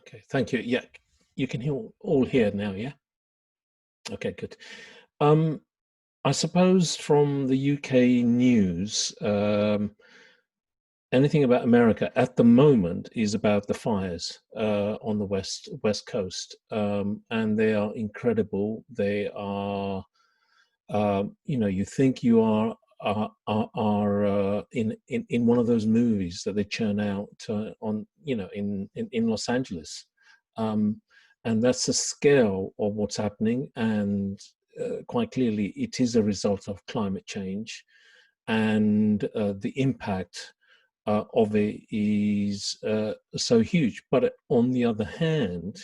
Okay, thank you. Yeah, you can hear all here now, yeah? Okay, good. Um, I suppose from the UK news, anything about America at the moment is about the fires on the west coast, and they are incredible. They are, you think you are in one of those movies that they churn out on in Los Angeles, um, and that's the scale of what's happening. And quite clearly, it is a result of climate change, and the impact of it is so huge. But on the other hand,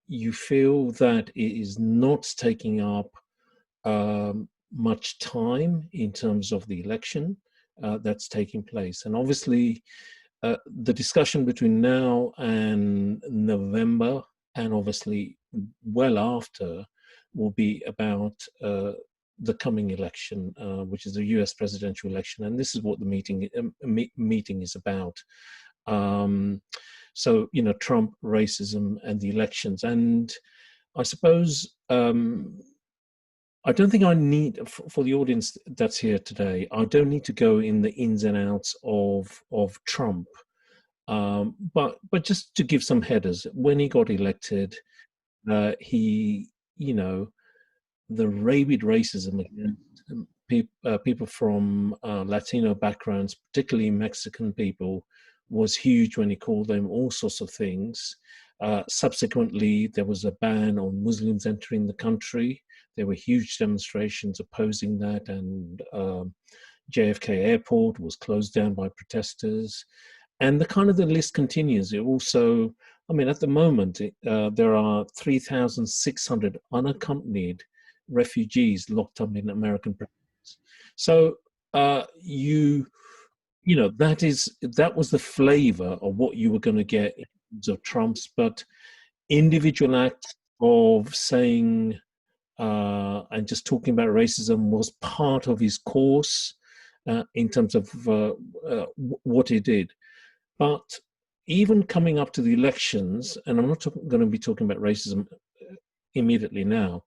you feel that it is not taking up much time in terms of the election that's taking place. And obviously, the discussion between now and November, and obviously well after, will be about the coming election, which is the US presidential election. And this is what the meeting is about. So, Trump, racism, and the elections. And I suppose I don't think I need, for the audience that's here today, I don't need to go in the ins and outs of Trump, but just to give some headers. When he got elected, he, the rabid racism against people from Latino backgrounds, particularly Mexican people, was huge when he called them all sorts of things. Subsequently, there was a ban on Muslims entering the country. There were huge demonstrations opposing that, and JFK Airport was closed down by protesters. And the list continues. It also, at the moment, there are 3,600 unaccompanied refugees locked up in American prisons. So that was the flavor of what you were going to get in terms of Trump's, but individual acts of saying and just talking about racism was part of his course in terms of what he did. But even coming up to the elections, and I'm not going to be talking about racism immediately now,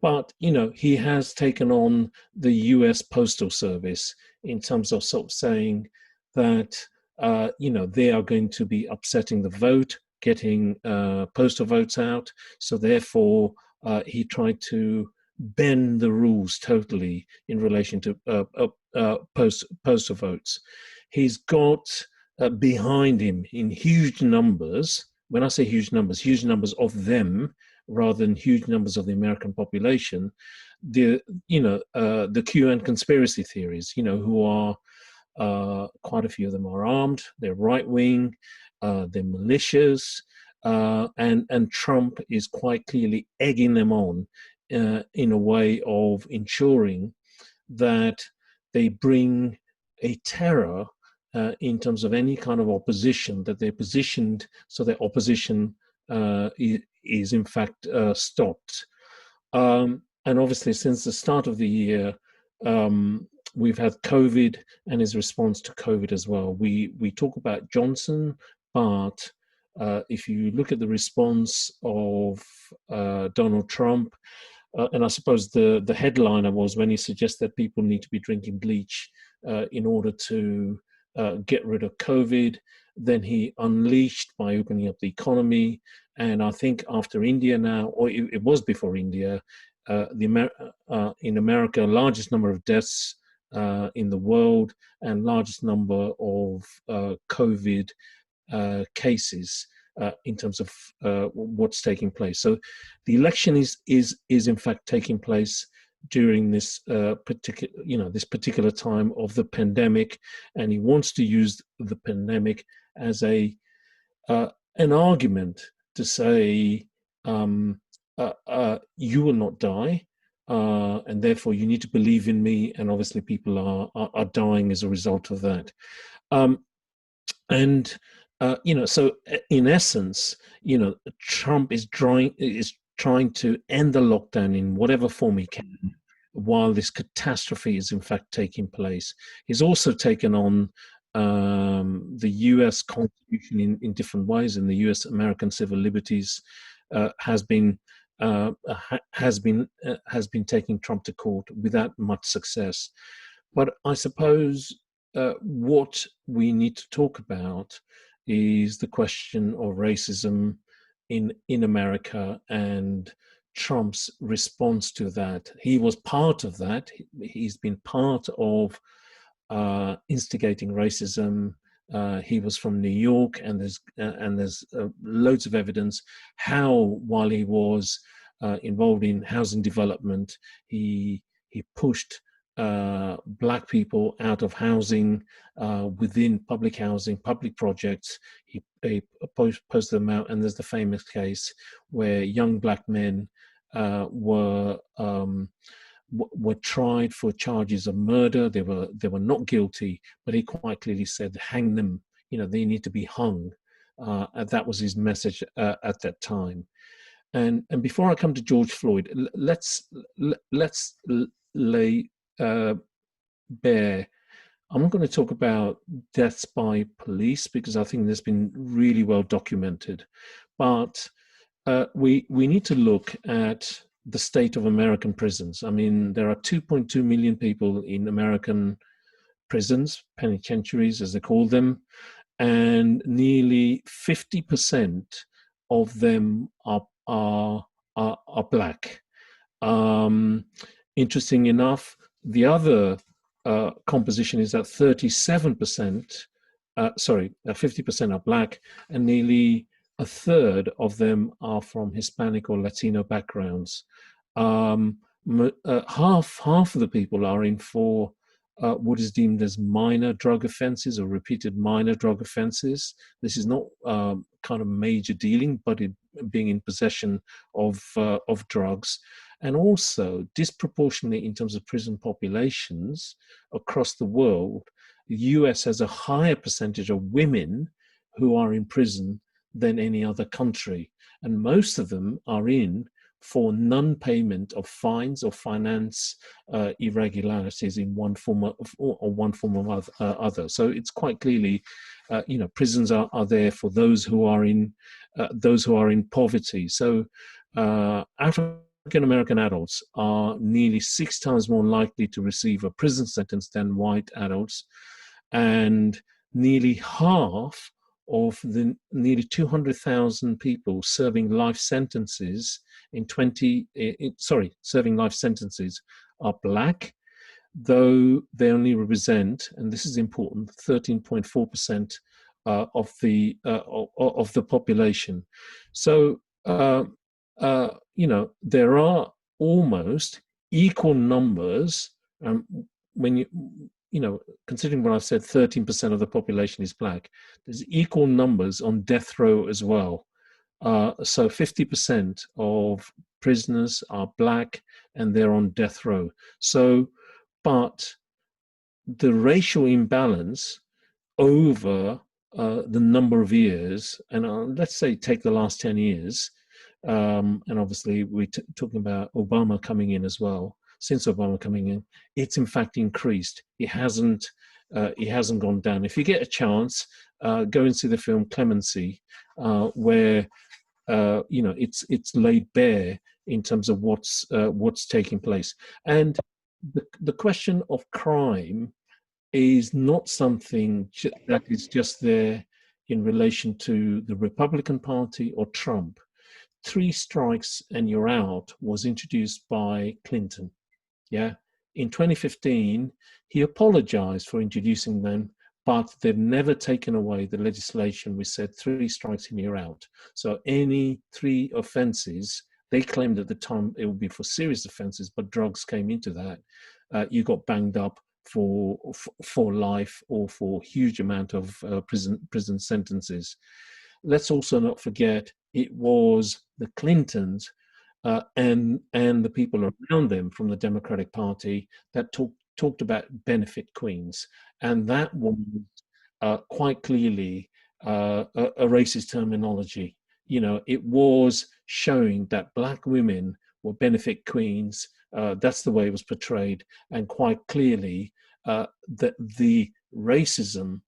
but he has taken on the US Postal Service in terms of sort of saying that they are going to be upsetting the vote, getting postal votes out. So therefore, he tried to bend the rules totally in relation to postal votes. He's got behind him in huge numbers. When I say huge numbers of them rather than huge numbers of the American population, the QAnon conspiracy theories, who are quite a few of them are armed, they're right wing, they're malicious, and Trump is quite clearly egging them on in a way of ensuring that they bring a terror in terms of any kind of opposition, that they're positioned so that opposition is in fact stopped. And obviously, since the start of the year, we've had COVID and his response to COVID as well. We talk about Johnson, but if you look at the response of Donald Trump, and I suppose the headliner was when he suggested people need to be drinking bleach in order to get rid of COVID. Then he unleashed by opening up the economy. And I think after India now, or it was before India, in America, largest number of deaths in the world and largest number of COVID cases in terms of what's taking place. So the election is in fact taking place during this particular time of the pandemic, and he wants to use the pandemic as an argument to say you will not die, and therefore you need to believe in me. And obviously, people are dying as a result of that. So in essence, Trump is trying to end the lockdown in whatever form he can, while this catastrophe is in fact taking place. He's also taken on the U.S. Constitution in different ways, and the U.S. American civil liberties has been taking Trump to court without much success. But I suppose what we need to talk about is the question of racism in America and Trump's response to that. He was part of that. He's been part of instigating racism. He was from New York, and there's loads of evidence how, while he was involved in housing development, he pushed black people out of housing within public housing, public projects. He posted them out, and there's the famous case where young black men were tried for charges of murder. They were not guilty, but he quite clearly said, "Hang them. They need to be hung." And that was his message at that time. And before I come to George Floyd, let's lay bare. I'm not going to talk about deaths by police because I think that's been really well documented, but we need to look at the state of American prisons. I mean, there are 2.2 million people in American prisons, penitentiaries as they call them, and nearly 50% of them are black. Interesting enough, the other composition is that 37%, 50% are black, and nearly a third of them are from Hispanic or Latino backgrounds. Half of the people are in for what is deemed as minor drug offenses or repeated minor drug offenses. This is not kind of major dealing, but being in possession of drugs. And also, disproportionately in terms of prison populations across the world, the US has a higher percentage of women who are in prison than any other country. And most of them are in for non-payment of fines or finance irregularities in one form or other. So it's quite clearly, prisons are there for those who are in poverty. So African American adults are nearly 6 times more likely to receive a prison sentence than white adults, and nearly half of the nearly 200,000 people serving life sentences serving life sentences are black, though they only represent, and this is important, 13.4% of the population. So there are almost equal numbers. When considering what I've said, 13% of the population is black, there's equal numbers on death row as well. So 50% of prisoners are black and they're on death row. So, but the racial imbalance over the number of years, and let's say take the last 10 years, and obviously we're talking about Obama coming in as well. Since Obama coming in, it's in fact increased. It hasn't gone down. If you get a chance, go and see the film Clemency, where it's laid bare in terms of what's taking place. And the question of crime is not something that is just there in relation to the Republican Party or Trump. 3 strikes and you're out was introduced by Clinton. Yeah. In 2015, he apologized for introducing them, but they've never taken away the legislation which said 3 strikes and you're out. So any 3 offenses, they claimed at the time it would be for serious offenses, but drugs came into that. You got banged up for life or for huge amount of prison sentences. Let's also not forget it was the Clintons and the people around them from the Democratic Party that talked about benefit queens, and that was quite clearly a racist terminology. It was showing that black women were benefit queens. That's the way it was portrayed, and quite clearly that the racism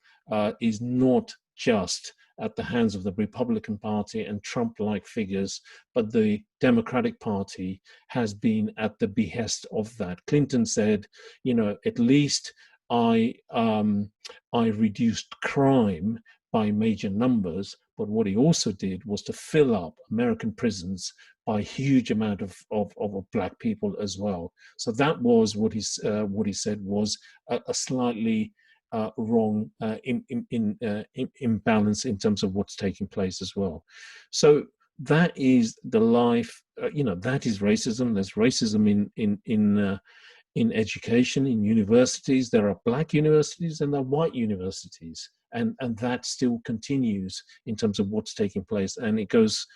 is not just at the hands of the Republican Party and Trump-like figures, but the Democratic Party has been at the behest of that. Clinton said, you know, at least I reduced crime by major numbers, but what he also did was to fill up American prisons by a huge amount of black people as well. So that was what he said was a slightly wrong imbalance in terms of what's taking place as well. So that is the life, you know, that is racism. There's racism in education, in universities. There are black universities and there are white universities, and that still continues in terms of what's taking place. And it goes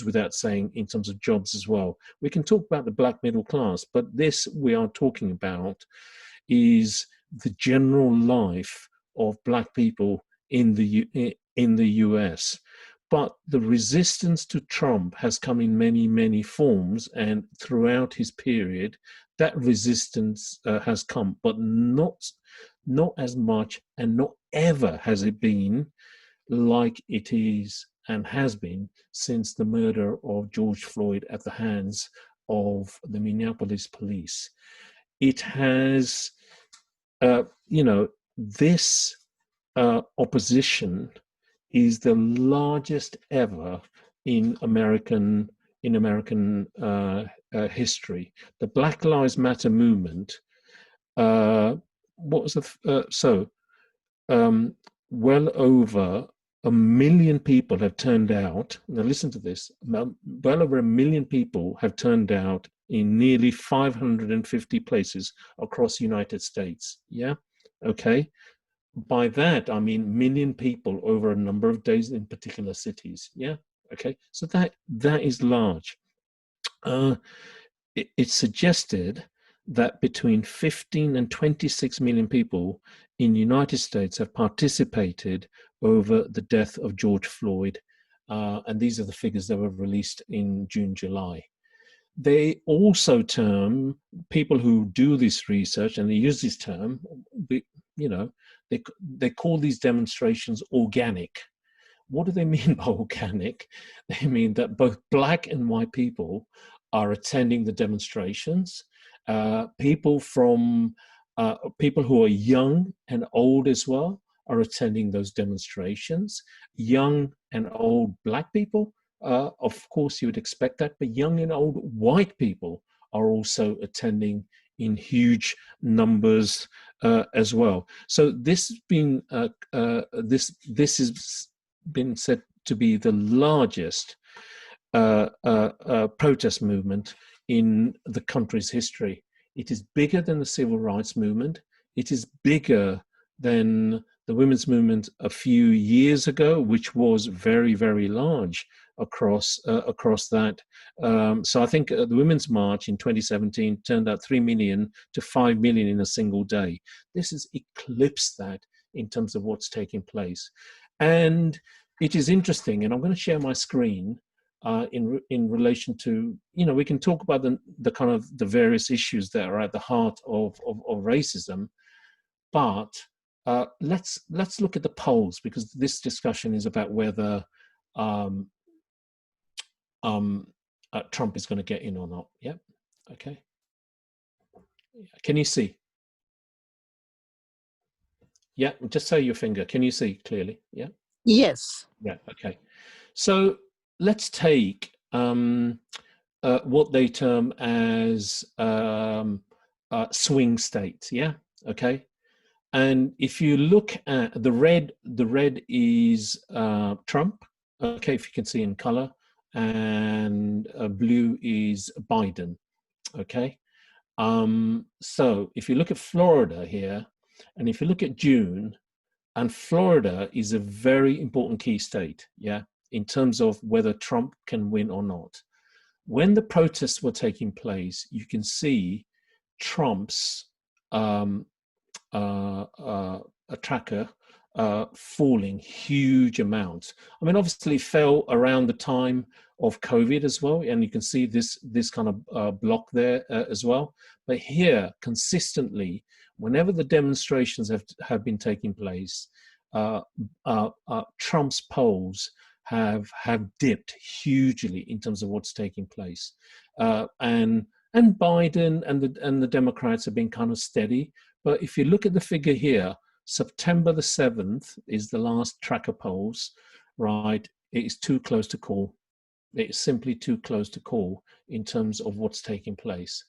without saying in terms of jobs as well. We can talk about the black middle class, but this we are talking about is the general life of black people in the US. But the resistance to Trump has come in many, many forms, and throughout his period, that resistance has come, but not as much and not ever has it been like it is and has been since the murder of George Floyd at the hands of the Minneapolis police. It has, you know, this opposition is the largest ever in American history. The Black Lives Matter movement. What was well over 1 million people have turned out. Now listen to this. Well over 1 million people have turned out in nearly 550 places across the United States. Yeah, okay. By that, I mean million people over a number of days in particular cities. Yeah, okay. So that is large. It's suggested that between 15 and 26 million people in the United States have participated over the death of George Floyd. And these are the figures that were released in June, July. They also term people who do this research, and they use this term, you know, they call these demonstrations organic. What do they mean by organic? They mean that both black and white people are attending the demonstrations. People who are young and old as well are attending those demonstrations. Young and old black people, of course you would expect that, but young and old white people are also attending in huge numbers as well. So this has been this has been said to be the largest protest movement in the country's history. It is bigger than the civil rights movement. It is bigger than the women's movement a few years ago, which was very, very large across that. So I think the Women's March in 2017 turned out 3 million to 5 million in a single day. This has eclipsed that in terms of what's taking place. And it is interesting, and I'm going to share my screen in relation to, you know, we can talk about the kind of the various issues that are at the heart of racism, but let's look at the polls, because this discussion is about whether Trump is going to get in or not. Yeah, okay. Can you see? Yeah, just say your finger. Can you see clearly? Yeah. Yes. Yeah. Okay. So let's take what they term as swing states. Yeah. Okay. And if you look at the red is Trump. Okay, if you can see in color, and blue is Biden. Okay. So if you look at Florida here, and if you look at June, and Florida is a very important key state, yeah, in terms of whether Trump can win or not. When the protests were taking place, you can see Trump's tracker falling huge amounts. I mean, obviously fell around the time of COVID as well, and you can see this kind of block there as well. But here, consistently, whenever the demonstrations have been taking place, Trump's polls have dipped hugely in terms of what's taking place, and Biden and the Democrats have been kind of steady. But if you look at the figure here, September the 7th is the last tracker polls, right? It is too close to call. It is simply too close to call in terms of what's taking place.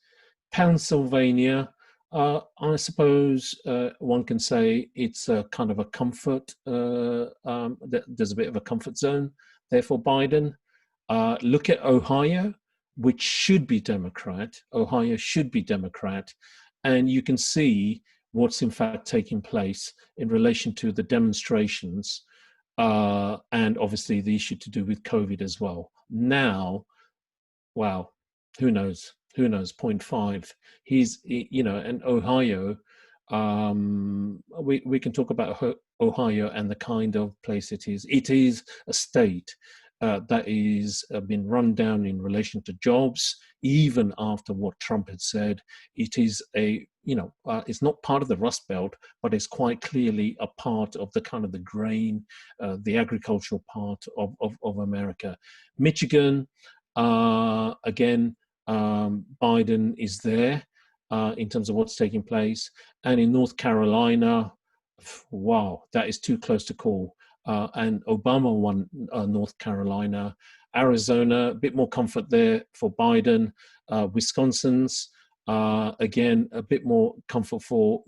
Pennsylvania, I suppose one can say it's a kind of a comfort, there's a bit of a comfort zone there for Biden. Look at Ohio, which should be Democrat. Ohio should be Democrat. And you can see what's in fact taking place in relation to the demonstrations, and obviously the issue to do with COVID as well. Now, wow, who knows? Who knows? 0.5. And Ohio, we can talk about Ohio and the kind of place it is. It is a state that is been run down in relation to jobs, even after what Trump had said. It is it's not part of the Rust Belt, but it's quite clearly a part of the kind of the grain, the agricultural part of America. Michigan, again, Biden is there in terms of what's taking place. And in North Carolina, wow, that is too close to call. And Obama won North Carolina. Arizona, a bit more comfort there for Biden. Wisconsin's, again, a bit more comfort for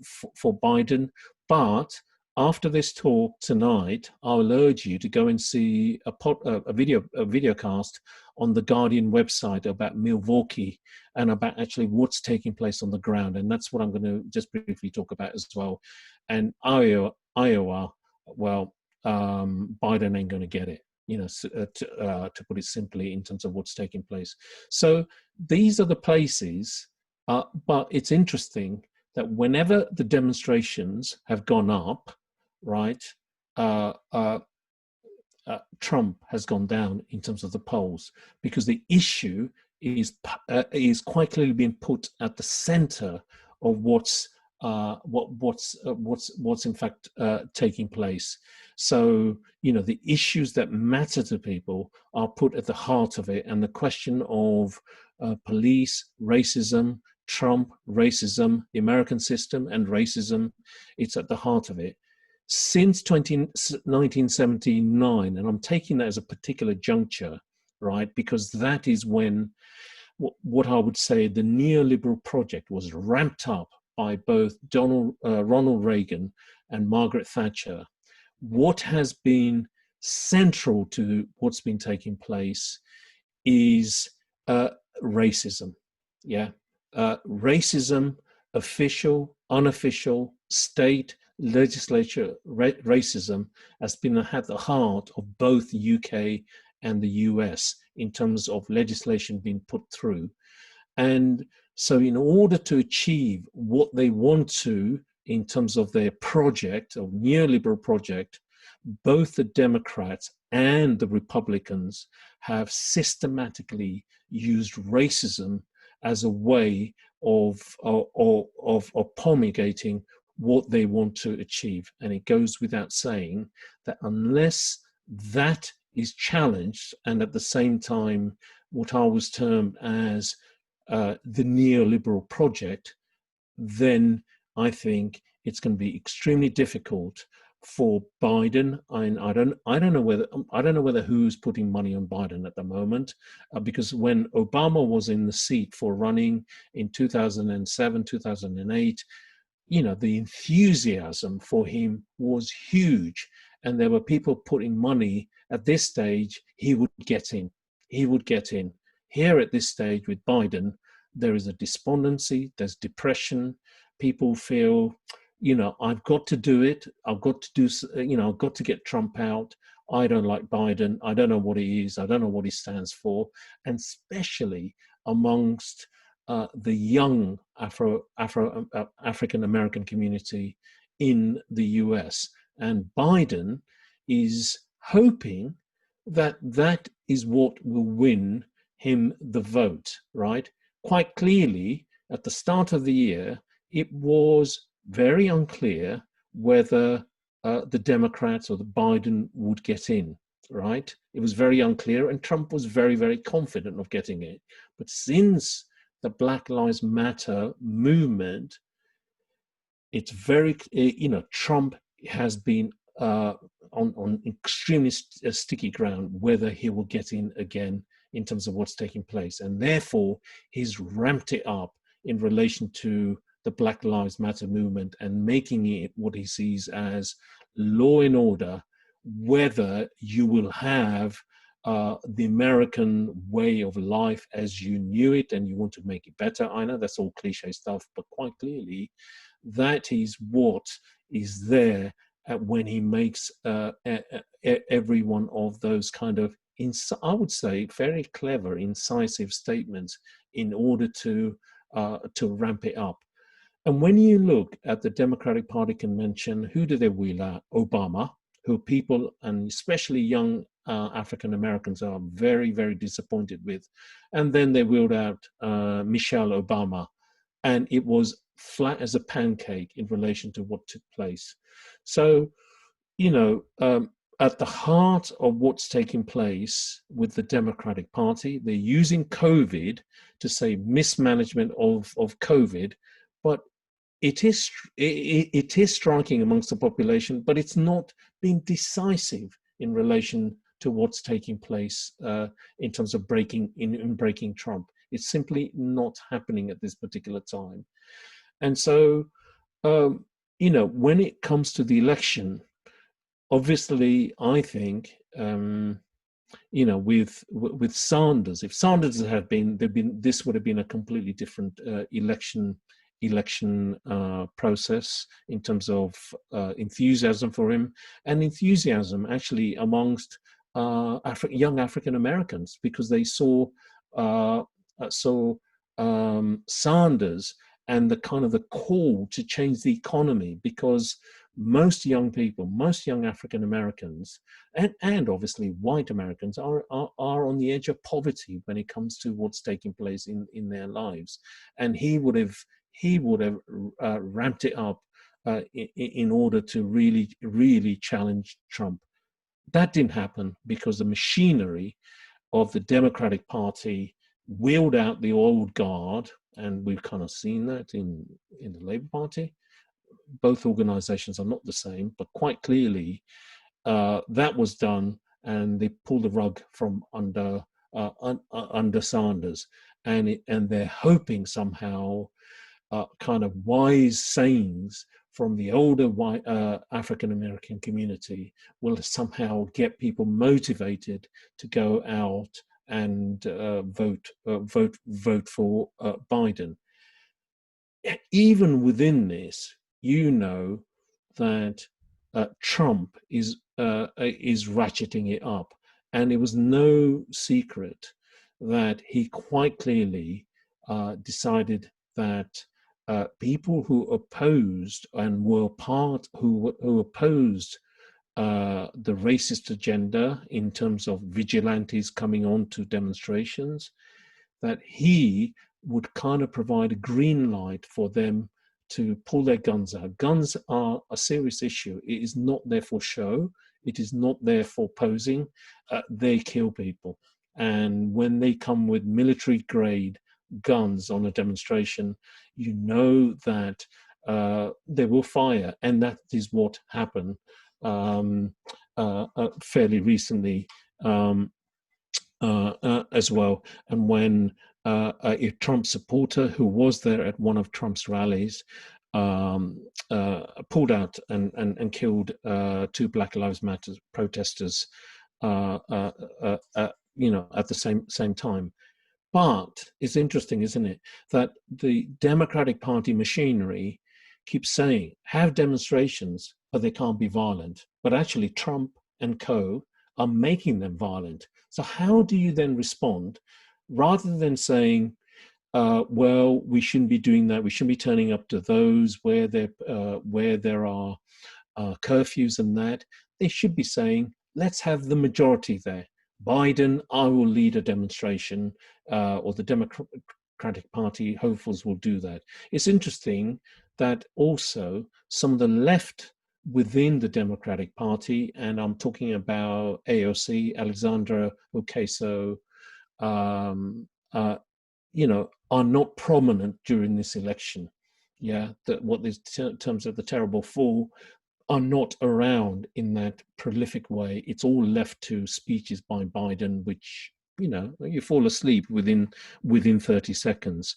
Biden. But after this talk tonight, I'll urge you to go and see a video cast on the Guardian website about Milwaukee and about actually what's taking place on the ground. And that's what I'm going to just briefly talk about as well. And Iowa, well, Biden ain't going to get it, to put it simply, in terms of what's taking place. So these are the places, but it's interesting that whenever the demonstrations have gone up, right, Trump has gone down in terms of the polls, because the issue is quite clearly being put at the center of what's in fact taking place. So, the issues that matter to people are put at the heart of it, and the question of police, racism, Trump, racism, the American system and racism, it's at the heart of it. Since 1979, and I'm taking that as a particular juncture, right, because that is when what I would say the neoliberal project was ramped up by both Ronald Reagan and Margaret Thatcher. What has been central to what's been taking place is racism. Yeah, racism, official, unofficial, state, legislature racism has been at the heart of both the UK and the US in terms of legislation being put through. And so in order to achieve what they want to in terms of their project, or neoliberal project, both the Democrats and the Republicans have systematically used racism as a way of promulgating what they want to achieve. And it goes without saying that unless that is challenged, and at the same time what I was termed as the neoliberal project, then I think it's going to be extremely difficult for Biden. I don't know whether who's putting money on Biden at the moment, because when Obama was in the seat for running in 2007, 2008, the enthusiasm for him was huge, and there were people putting money. At this stage, he would get in. Here at this stage with Biden, there is a despondency, there's depression. People feel, I've got to do it. I've got to get Trump out. I don't like Biden. I don't know what he is. I don't know what he stands for. And especially amongst the young African American community in the US. And Biden is hoping that that is what will win him the vote, right? Quite clearly, at the start of the year, it was very unclear whether the Democrats or the Biden would get in, right? It was very unclear, and Trump was very, very confident of getting it. But since the Black Lives Matter movement, it's very, Trump has been on extremely sticky ground whether he will get in again in terms of what's taking place. And therefore, he's ramped it up in relation to the Black Lives Matter movement and making it what he sees as law and order, whether you will have the American way of life as you knew it and you want to make it better. I know that's all cliche stuff, but quite clearly, that is what is there when he makes every one of those kind of, I would say, very clever, incisive statements in order to ramp it up. And when you look at the Democratic Party convention, who do they wheel out? Obama, who people, and especially young African Americans, are very, very disappointed with. And then they wheeled out Michelle Obama. And it was flat as a pancake in relation to what took place. So, at the heart of what's taking place with the Democratic Party, they're using COVID to say mismanagement of COVID, but it is striking amongst the population, but it's not being decisive in relation to what's taking place in terms of breaking Trump. It's simply not happening at this particular time. And so, when it comes to the election, obviously, I think, with Sanders, if Sanders had been, this would have been a completely different election process in terms of enthusiasm for him, and enthusiasm actually amongst young African Americans, because they saw Sanders and the kind of the call to change the economy, because most young people, most young African Americans, and obviously white Americans are on the edge of poverty when it comes to what's taking place in their lives. And he would have ramped it up in order to really challenge Trump. That didn't happen because the machinery of the Democratic Party wheeled out the old guard, and we've kind of seen that in the Labour Party. Both organizations are not the same, but quite clearly that was done, and they pulled the rug from under Sanders, and they're hoping somehow kind of wise sayings from the older white African American community will somehow get people motivated to go out and vote for Biden. Even within this, that Trump is ratcheting it up, and it was no secret that he quite clearly decided that people who opposed and were who opposed the racist agenda in terms of vigilantes coming on to demonstrations, that he would kind of provide a green light for them to pull their guns out. Guns are a serious issue. It is not there for show. It is not there for posing. They kill people. And when they come with military grade guns on a demonstration, you know that they will fire. And that is what happened fairly recently as well. And when a Trump supporter who was there at one of Trump's rallies pulled out and killed two Black Lives Matter protesters, at the same time. But it's interesting, isn't it, that the Democratic Party machinery keeps saying, have demonstrations, but they can't be violent. But actually, Trump and co are making them violent. So how do you then respond, rather than saying, well, we shouldn't be doing that, we shouldn't be turning up to those where there are curfews and that, they should be saying, let's have the majority there. Biden, I will lead a demonstration, or the Democratic Party hopefuls will do that. It's interesting that also some of the left within the Democratic Party, and I'm talking about AOC, Alexandra Ocasio, um, uh, are not prominent during this election. Yeah, that what is terms of the terrible fall are not around in that prolific way. It's all left to speeches by Biden, which you fall asleep within 30 seconds.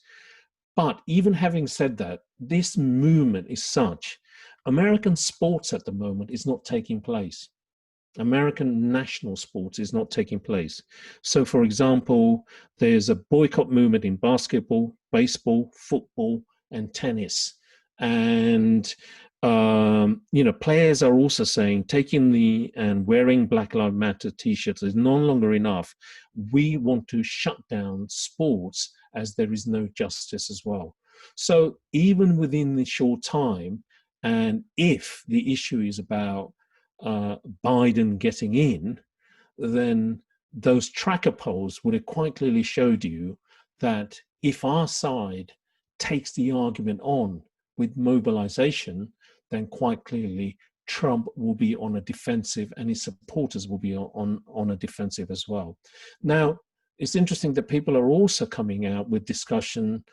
But even having said that, this movement is such. American sports at the moment is not taking place. American national sports is not taking place. So, for example, there's a boycott movement in basketball, baseball, football, and tennis. And, players are also saying taking and wearing Black Lives Matter t-shirts is no longer enough. We want to shut down sports as there is no justice as well. So even within the short time, and if the issue is about Biden getting in, then those tracker polls would have quite clearly showed you that if our side takes the argument on with mobilization, then quite clearly Trump will be on a defensive and his supporters will be on a defensive as well. Now, it's interesting that people are also coming out with discussions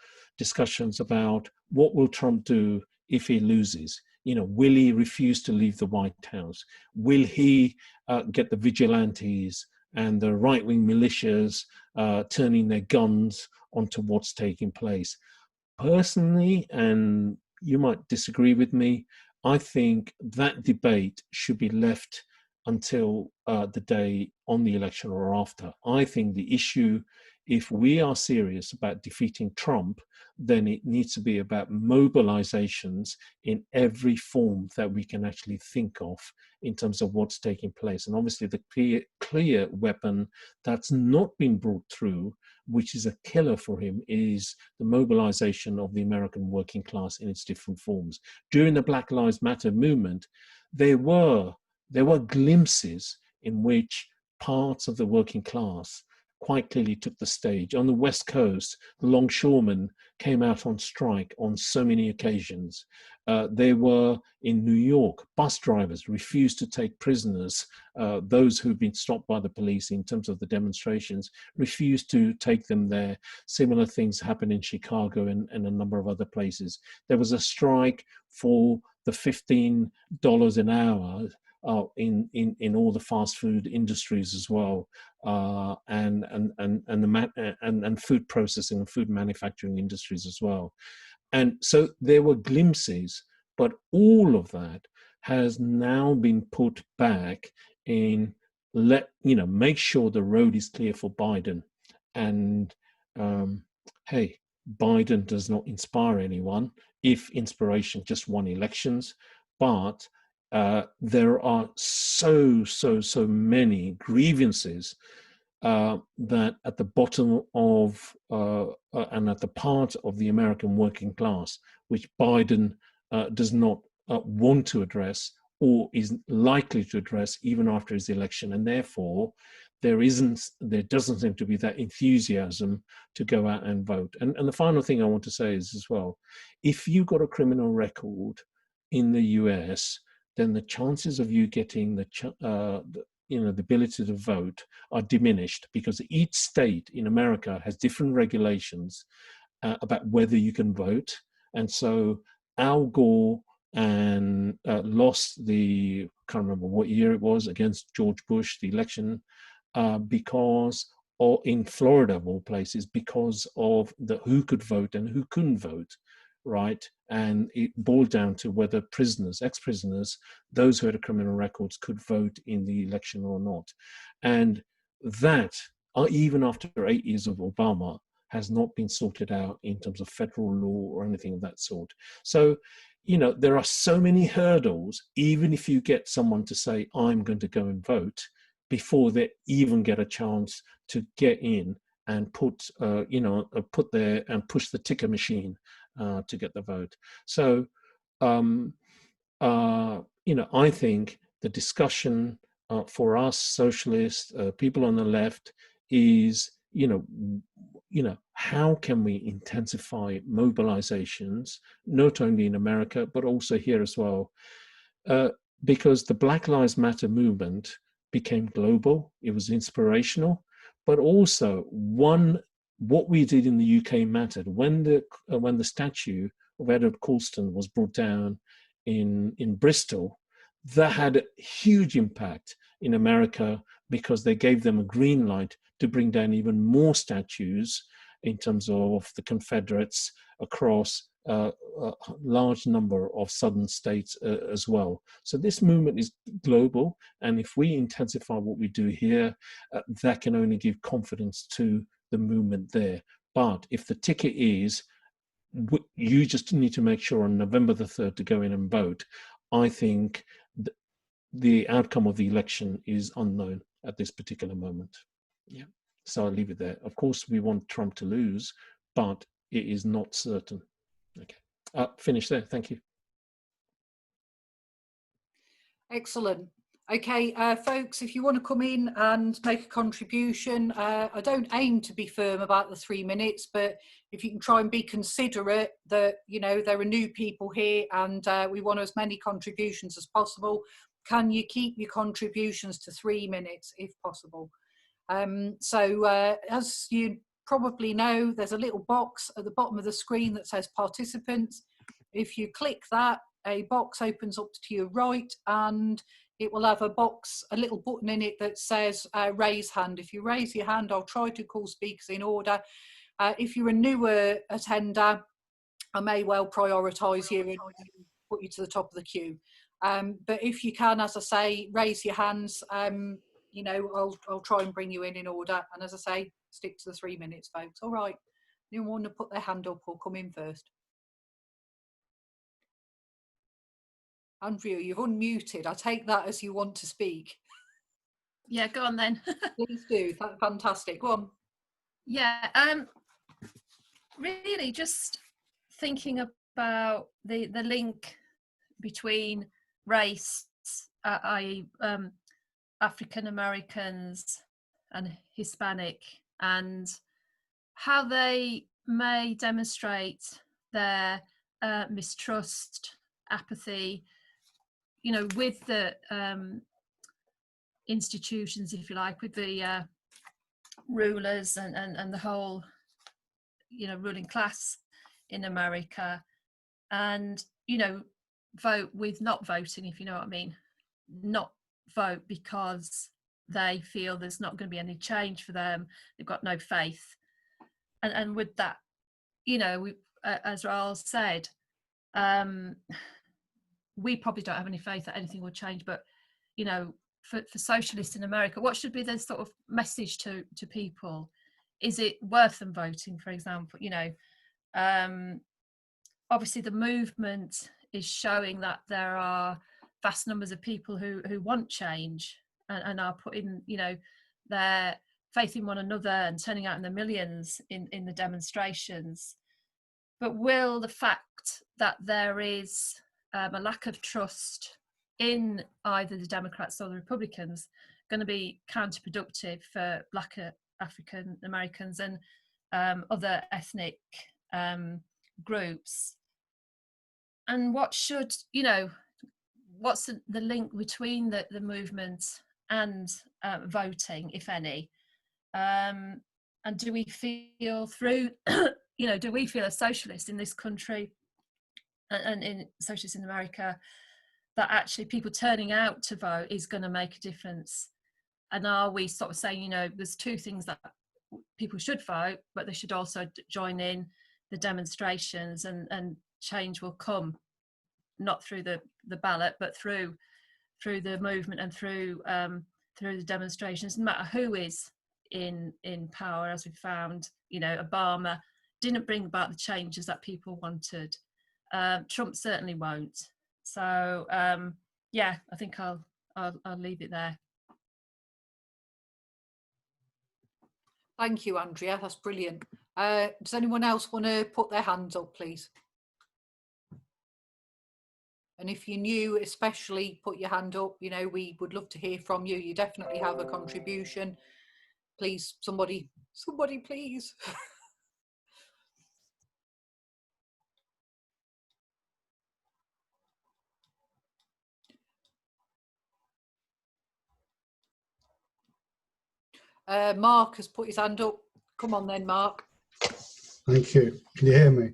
about what will Trump do if he loses. Will he refuse to leave the White House? Will he get the vigilantes and the right-wing militias turning their guns onto what's taking place? Personally, and you might disagree with me, I think that debate should be left until the day on the election or after. I think the issue, if we are serious about defeating Trump, then it needs to be about mobilizations in every form that we can actually think of in terms of what's taking place. And obviously the clear weapon that's not been brought through, which is a killer for him, is the mobilization of the American working class in its different forms. During the Black Lives Matter movement, there were glimpses in which parts of the working class quite clearly took the stage. On the West Coast, the longshoremen came out on strike on so many occasions. They were in New York, bus drivers refused to take prisoners. Those who've been stopped by the police in terms of the demonstrations refused to take them there. Similar things happened in Chicago and a number of other places. There was a strike for the $15 an hour in all the fast food industries as well, and food processing and food manufacturing industries as well. And so there were glimpses, but all of that has now been put back in make sure the road is clear for Biden. And hey, Biden does not inspire anyone, if inspiration just won elections, but there are so many grievances that at the bottom of and at the part of the American working class, which Biden does not want to address or is likely to address even after his election, and therefore there doesn't seem to be that enthusiasm to go out and vote. And the final thing I want to say is as well, if you got a criminal record in the US, then the chances of you getting the ability to vote are diminished, because each state in America has different regulations about whether you can vote. And so Al Gore lost can't remember what year it was, against George Bush, the election, or in Florida of all places, because of who could vote and who couldn't vote. Right, and it boiled down to whether ex-prisoners, those who had criminal records, could vote in the election or not. And that, even after 8 years of Obama, has not been sorted out in terms of federal law or anything of that sort. So, there are so many hurdles, even if you get someone to say, I'm going to go and vote, before they even get a chance to get in and put there and push the ticker machine to get the vote. So, I think the discussion for us socialists, people on the left, is, how can we intensify mobilizations, not only in America, but also here as well. because the Black Lives Matter movement became global. It was inspirational, but also what we did in the UK mattered. When the statue of Edward Colston was brought down in Bristol, that had a huge impact in America because they gave them a green light to bring down even more statues in terms of the Confederates across a large number of southern states as well. So this movement is global, and if we intensify what we do here, that can only give confidence to the movement there. But if the ticket is, you just need to make sure on November the 3rd to go in and vote, I think the outcome of the election is unknown at this particular moment. Yeah. So I'll leave it there. Of course, we want Trump to lose, but it is not certain. Okay. Finish there. Thank you. Excellent. Okay, folks, if you want to come in and make a contribution, I don't aim to be firm about the 3 minutes, but if you can try and be considerate that, you know, there are new people here and we want as many contributions as possible. Can you keep your contributions to 3 minutes if possible? As you probably know, there's a little box at the bottom of the screen that says participants. If you click that, a box opens up to your right and it will have a little button in it that says raise hand. If you raise your hand, I'll try to call speakers in order. If you're a newer attender, I may well prioritise you and put you to the top of the queue. But if you can, as I say, raise your hands, you know, I'll try and bring you in order. And as I say, stick to the 3 minutes, folks. All right. Anyone want to put their hand up or come in first? Andrea, you've unmuted. I take that as you want to speak. Yeah, go on then. Please do. Fantastic. Go on. Yeah, really just thinking about the link between race, i.e. African Americans and Hispanic, and how they may demonstrate their mistrust, apathy, you know, with the institutions, if you like, with the rulers and the whole, you know, ruling class in America, and, you know, vote with not voting, if you know what I mean. Not vote because they feel there's not going to be any change for them. They've got no faith. And with that, you know, we, as Raoul said, we probably don't have any faith that anything will change, but, you know, for socialists in America, what should be the sort of message to people? Is it worth them voting, for example? You know, obviously the movement is showing that there are vast numbers of people who want change and are putting, you know, their faith in one another and turning out in the millions in the demonstrations. But will the fact that there is a lack of trust in either the Democrats or the Republicans going to be counterproductive for Black African Americans and other ethnic groups? And what should, you know, what's the link between the movement and voting, if any? And do we feel through, you know, do we feel as socialists in this country and in socialists in America that actually people turning out to vote is going to make a difference? And are we sort of saying, you know, there's two things that people should vote, but they should also join in the demonstrations, and change will come not through the ballot, but through the movement and through the demonstrations, no matter who is in power. As we found, you know, Obama didn't bring about the changes that people wanted. Trump certainly won't. So yeah, I think I'll leave it there. Thank you, Andrea. That's brilliant. Does anyone else want to put their hands up, please? And if you're new, especially, put your hand up. You know, we would love to hear from you. You definitely have a contribution. Please, somebody, please. Mark has put his hand up. Come on then, Mark. Thank you. Can you hear me?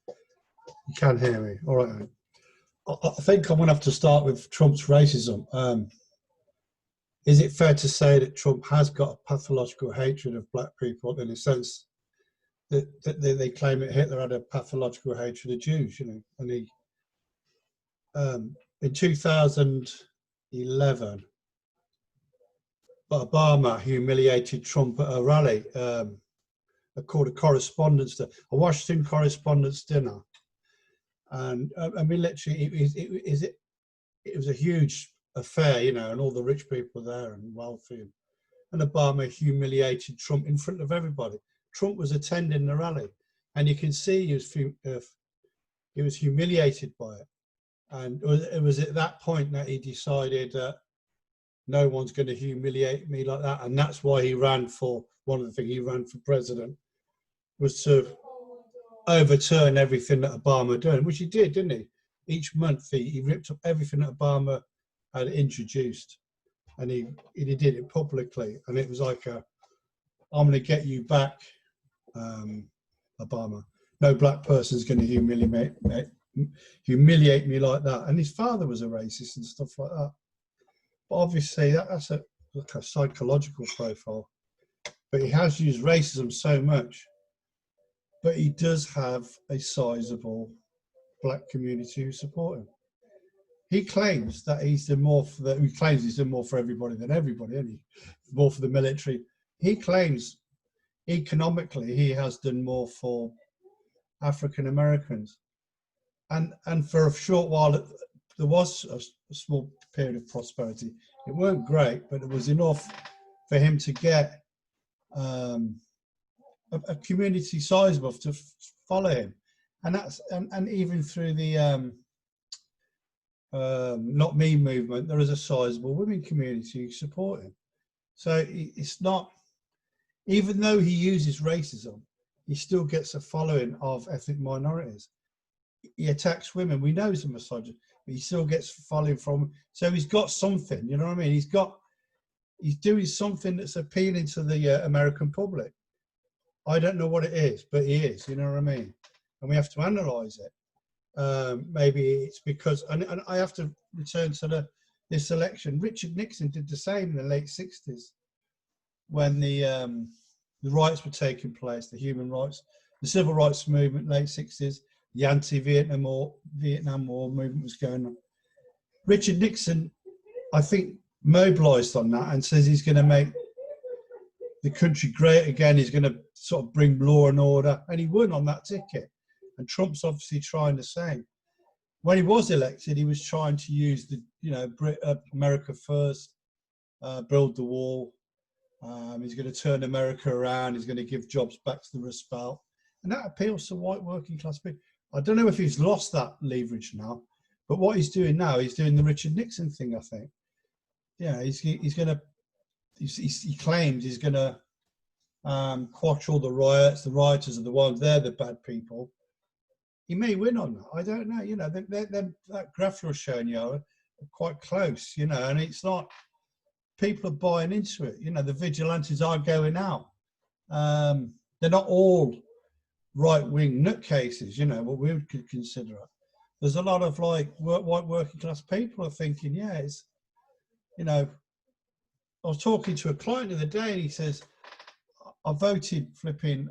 You can hear me. All right. I think I'm going to have to start with Trump's racism. Is it fair to say that Trump has got a pathological hatred of black people, in a sense that they claim that Hitler had a pathological hatred of Jews, you know? And he, in 2011, Obama humiliated Trump at a rally, called a Washington Correspondents' Dinner. And I mean, literally, it was a huge affair, you know, and all the rich people there and wealthy. And Obama humiliated Trump in front of everybody. Trump was attending the rally, and you can see he was humiliated by it. And it was at that point that he decided that no one's going to humiliate me like that. And that's why he ran for, one of the things he ran for president, was to overturn everything that Obama did, which he did, didn't he? Each month he ripped up everything that Obama had introduced, and he did it publicly. And it was like I'm going to get you back, Obama. No black person's going to humiliate me like that. And his father was a racist and stuff like that. But obviously that's like a psychological profile. But he has used racism so much. But he does have a sizable black community who support him. He claims that he's done more for everybody than everybody, isn't he? More for the military. He claims economically he has done more for African Americans. And for a short while there was a small period of prosperity. It weren't great, but it was enough for him to get a community sizable to follow him. And that's and even through the Not Me movement, there is a sizable women community who support him. So it's not, even though he uses racism, he still gets a following of ethnic minorities. He attacks women. We know he's a misogynist, but he still gets following from. So he's got something, you know what I mean? He's doing something that's appealing to the American public. I don't know what it is, but he is, you know what I mean? And we have to analyse it. Maybe it's because, and I have to return to this election. Richard Nixon did the same in the late 60s when the riots were taking place, the human rights, the civil rights movement, late 60s, the anti-Vietnam War movement was going on. Richard Nixon, I think, mobilised on that and says he's going to make the country great again. He's going to sort of bring law and order, and he won on that ticket. And Trump's obviously trying the same. When he was elected, he was trying to use the, America first, build the wall. He's going to turn America around. He's going to give jobs back to the Rust Belt, and that appeals to white working class people. I don't know if he's lost that leverage now, but what he's doing now, he's doing the Richard Nixon thing, I think. Yeah, he claims he's going to quash all the riots. The rioters are the ones, they're the bad people. He may win on that. I don't know. That graph you're showing you are quite close, and it's not, people are buying into it. The vigilantes are going out. They're not all right-wing nutcases, what we could consider it. There's a lot of white working class people are thinking, yeah, it's, I was talking to a client the other day and he says, I voted flipping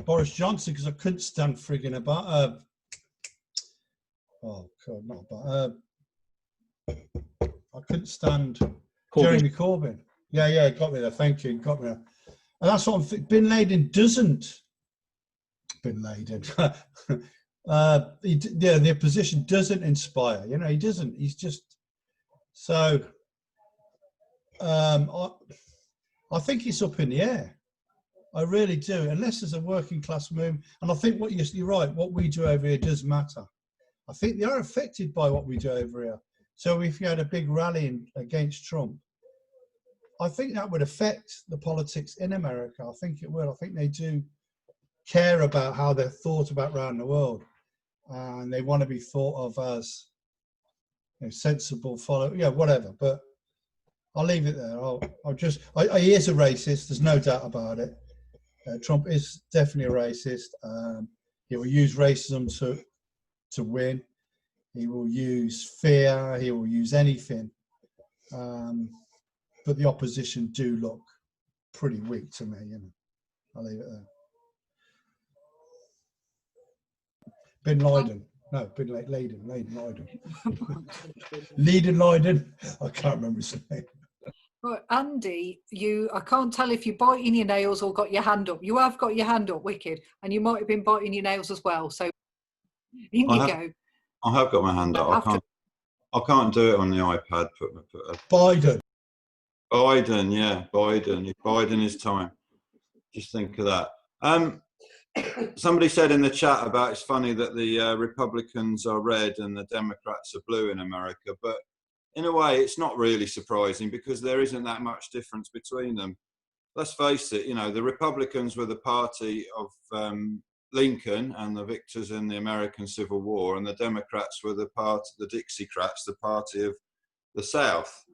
Boris Johnson because I couldn't stand frigging about, I couldn't stand Jeremy Corbyn. Yeah, got me there, thank you, got me there. And that's what I'm thinking. Bin Laden doesn't. Bin Laden. The opposition doesn't inspire. He doesn't. He's just so. I think it's up in the air. I really do. Unless there's a working class movement, and I think you're right. What we do over here does matter. I think they are affected by what we do over here. So if you had a big rally against Trump, I think that would affect the politics in America. I think it will. I think they do care about how they're thought about around the world, and they want to be thought of as sensible, whatever. But I'll leave it there. He is a racist. There's no doubt about it. Trump is definitely a racist. He will use racism to win. He will use fear. He will use anything. But the opposition do look pretty weak to me. I'll leave it there. Bin Laden. No, Bin Laden. Leiden. I can't remember his name. Right, Andy, I can't tell if you're biting your nails or got your hand up. You have got your hand up, wicked, and you might have been biting your nails as well. So in you go. I have got my hand up. I can't do it on the iPad. Biden, yeah, Biden is time. Just think of that. Somebody said in the chat about it's funny that the Republicans are red and the Democrats are blue in America, but in a way, it's not really surprising because there isn't that much difference between them. Let's face it, the Republicans were the party of Lincoln and the victors in the American Civil War, and the Democrats were the Dixiecrats, the party of the South.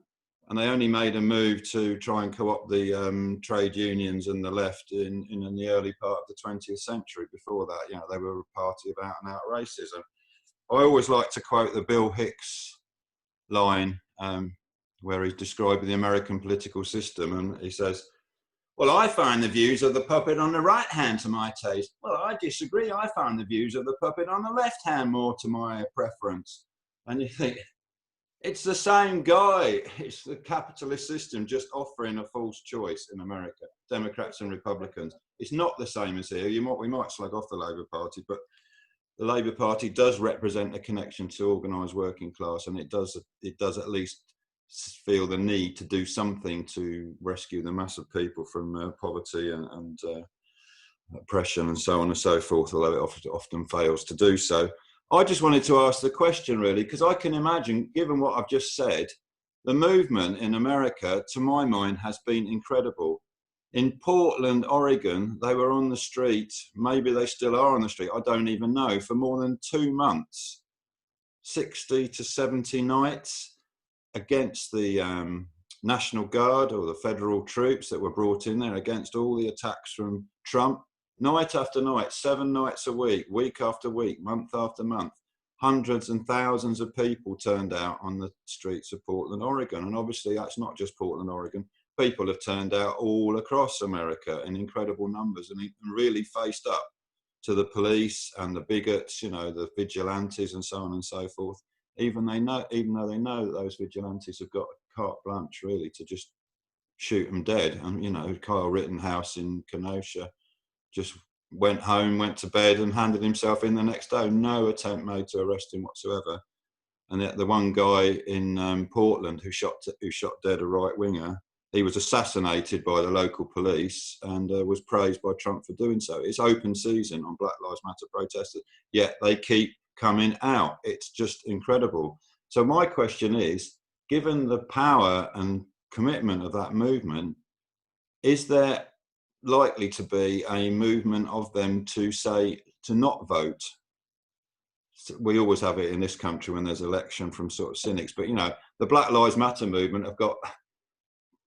And they only made a move to try and co-opt the trade unions and the left in the early part of the 20th century. Before that, they were a party of out-and-out racism. I always like to quote the Bill Hicks line where he's describing the American political system, and he says, well, I find the views of the puppet on the right hand to my taste. Well, I disagree. I find the views of the puppet on the left hand more to my preference. And you think, it's the same guy. It's the capitalist system just offering a false choice in America, Democrats and Republicans. It's not the same as here. We might slag off the Labour Party, but the Labour Party does represent a connection to organised working class, and it does at least feel the need to do something to rescue the mass of people from poverty and oppression and so on and so forth, although it often fails to do so. I just wanted to ask the question, really, because I can imagine, given what I've just said, the movement in America, to my mind, has been incredible. In Portland, Oregon, they were on the street, maybe they still are on the street, I don't even know, for more than 2 months, 60 to 70 nights against the National Guard or the federal troops that were brought in there, against all the attacks from Trump. Night after night, 7 nights a week, week after week, month after month, hundreds and thousands of people turned out on the streets of Portland, Oregon. And obviously that's not just Portland, Oregon. People have turned out all across America in incredible numbers and really faced up to the police and the bigots, the vigilantes and so on and so forth. Even though they know that those vigilantes have got carte blanche really to just shoot them dead. And, Kyle Rittenhouse in Kenosha just went home, went to bed and handed himself in the next day. No attempt made to arrest him whatsoever. And the one guy in Portland who shot dead a right-winger, he was assassinated by the local police and was praised by Trump for doing so. It's open season on Black Lives Matter protesters, yet they keep coming out. It's just incredible. So my question is, given the power and commitment of that movement, is there likely to be a movement of them to not vote? We always have it in this country when there's election from sort of cynics, but the Black Lives Matter movement have got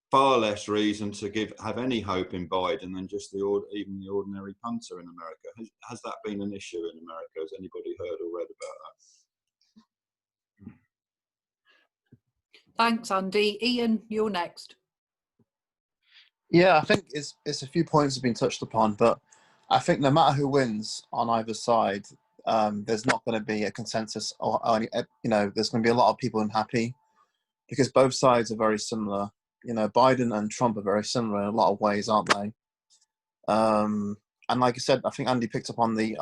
far less reason to have any hope in Biden than just even the ordinary punter in America. Has that been an issue in America? Has anybody heard or read about that? Thanks, Andy. Ian, you're next. Yeah, I think it's a few points have been touched upon, but I think no matter who wins on either side, there's not going to be a consensus, or there's going to be a lot of people unhappy because both sides are very similar. Biden and Trump are very similar in a lot of ways, aren't they? And like I said, I think Andy picked up on the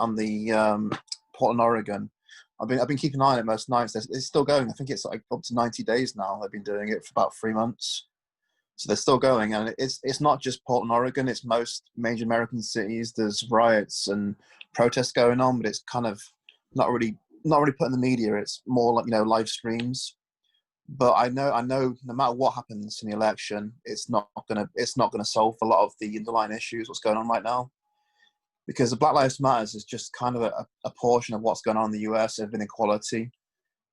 Portland, Oregon. I've been keeping an eye on it most nights. It's still going. I think it's like up to 90 days now. They've been doing it for about 3 months. So they're still going, and it's not just Portland, Oregon. It's most major American cities. There's riots and protests going on, but it's kind of not really put in the media. It's more like live streams. But I know no matter what happens in the election, it's not gonna solve a lot of the underlying issues what's going on right now, because the Black Lives Matter is just kind of a portion of what's going on in the US of inequality.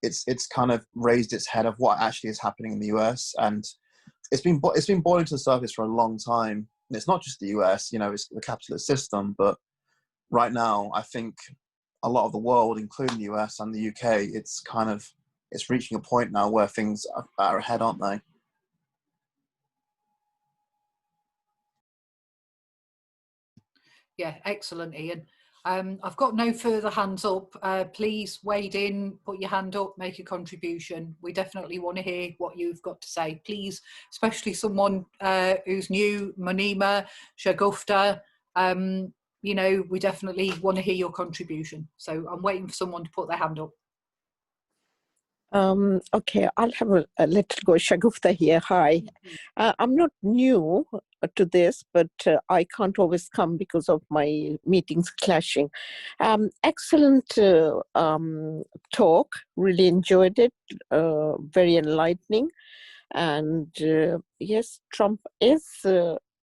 It's kind of raised its head of what actually is happening in the US, and it's been boiling to the surface for a long time. And it's not just the US, you know, it's the capitalist system, but right now, I think a lot of the world, including the US and the UK, it's reaching a point now where things are ahead, aren't they? Yeah, excellent, Ian. I've got no further hands up. Please wade in, put your hand up, make a contribution. We definitely want to hear what you've got to say. Please, especially someone who's new, Monima, Shagufta, you know, we definitely want to hear your contribution. So I'm waiting for someone to put their hand up. Okay, I'll have a little go. Shagufta here. Hi. I'm not new to this, but I can't always come because of my meetings clashing. Excellent talk. Really enjoyed it. Very enlightening. And yes, Trump is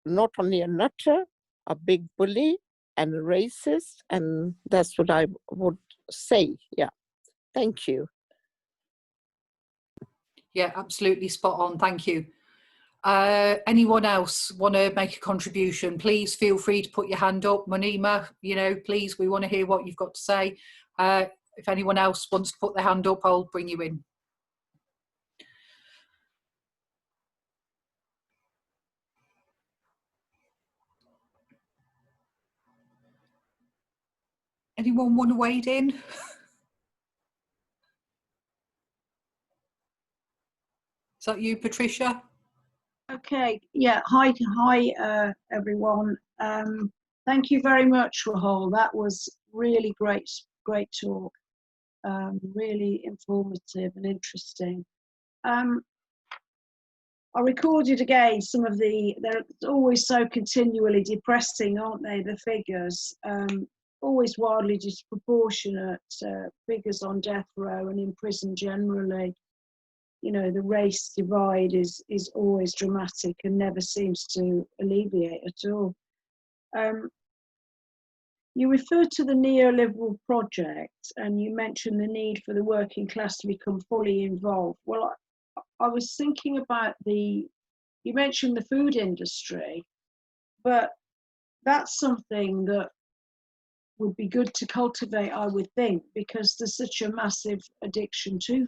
not only a nutter, a big bully, and a racist, and that's what I would say. Yeah. Thank you. Yeah, absolutely spot on. Thank you. Anyone else want to make a contribution? Please feel free to put your hand up. Monima, you know, please, we want to hear what you've got to say. If anyone else wants to put their hand up, I'll bring you in. Anyone want to wade in? Is that you, Patricia? Okay, yeah, hi everyone. Thank you very much, Rahul. That was really great talk. Really informative and interesting. I recorded again some of they're always so continually depressing, aren't they, the figures? Always wildly disproportionate figures on death row and in prison generally. You know, the race divide is always dramatic and never seems to alleviate at all. You referred to the neoliberal project and you mentioned the need for the working class to become fully involved. Well, I was thinking about you mentioned the food industry, but that's something that would be good to cultivate, I would think, because there's such a massive addiction to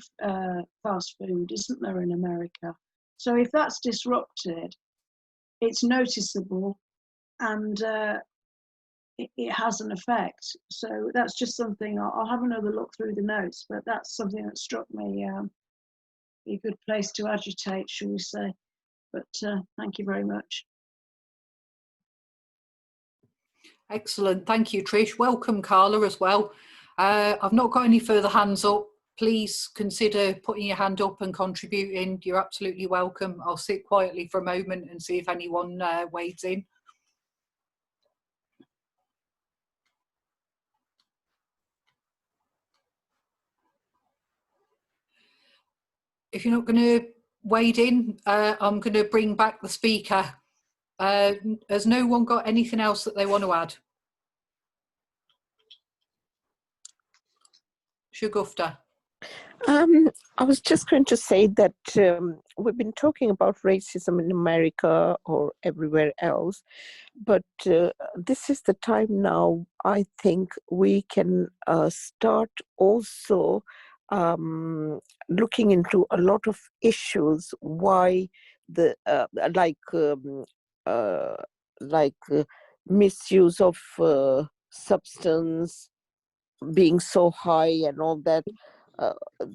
fast food, isn't there, in America? So if that's disrupted, it's noticeable and it has an effect. So that's just something, I'll have another look through the notes, but that's something that struck me, a good place to agitate, shall we say. But thank you very much. Excellent. Thank you, Trish. Welcome, Carla, as well. I've not got any further hands up. Please consider putting your hand up and contributing. You're absolutely welcome. I'll sit quietly for a moment and see if anyone wades in. If you're not going to wade in, I'm going to bring back the speaker. Has no one got anything else that they want to add? Shagufta. I was just going to say that we've been talking about racism in America or everywhere else, but this is the time now, I think we can start also looking into a lot of issues, why the misuse of substance being so high and all that.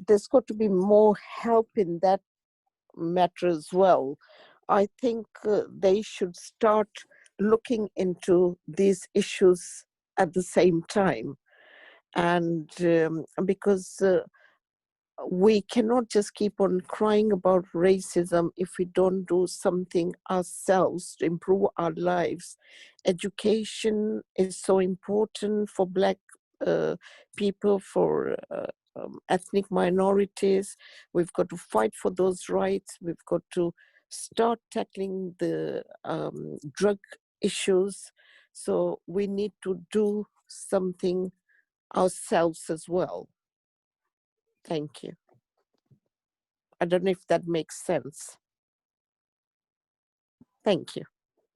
There's got to be more help in that matter as well. I think they should start looking into these issues at the same time. And because we cannot just keep on crying about racism if we don't do something ourselves to improve our lives. Education is so important for Black people, for ethnic minorities. We've got to fight for those rights. We've got to start tackling the drug issues. So we need to do something ourselves as well. Thank you. I don't know if that makes sense. Thank you.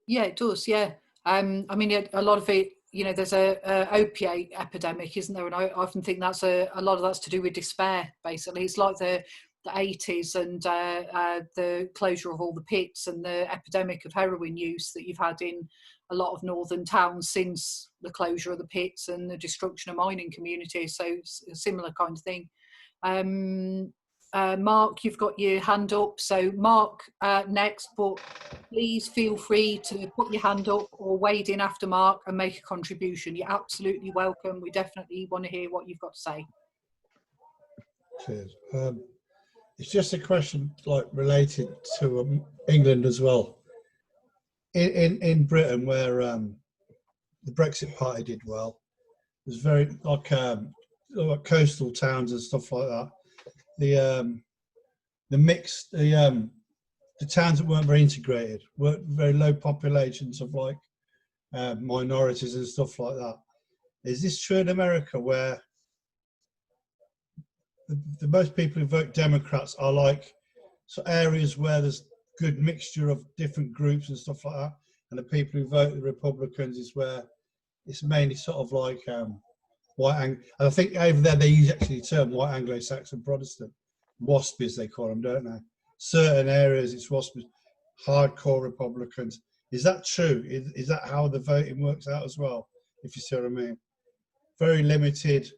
Yeah, it does. Yeah. I mean, a lot of it, you know, there's a opiate epidemic, isn't there? And I often think that's a lot of that's to do with despair. Basically, it's like the 80s and the closure of all the pits and the epidemic of heroin use that you've had in a lot of northern towns since the closure of the pits and the destruction of mining communities. So it's a similar kind of thing. Mark, you've got your hand up. So Mark next, but please feel free to put your hand up or wade in after Mark and make a contribution. You're absolutely welcome. We definitely want to hear what you've got to say. Cheers. It's just a question like related to England as well. In Britain, where the Brexit Party did well, there's very like coastal towns and stuff like that. The mixed the towns that weren't very integrated, weren't very low populations of like minorities and stuff like that. Is this true in America, where the most people who vote Democrats are like so areas where there's good mixture of different groups and stuff like that, and the people who vote the Republicans is where it's mainly sort of like white and I think over there they use actually the term white Anglo-Saxon Protestant, WASPs they call them, don't they? Certain areas it's WASPs, hardcore Republicans. Is that true? Is that how the voting works out as well, if you see what I mean? Very limited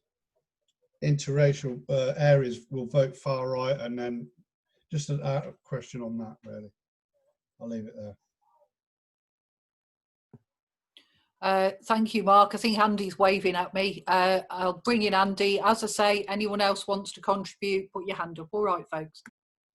interracial areas will vote far right, and then just a question on that, really. I'll leave it there. Thank you, Mark. I think Andy's waving at me. I'll bring in Andy. As I say, anyone else wants to contribute, put your hand up. All right, folks.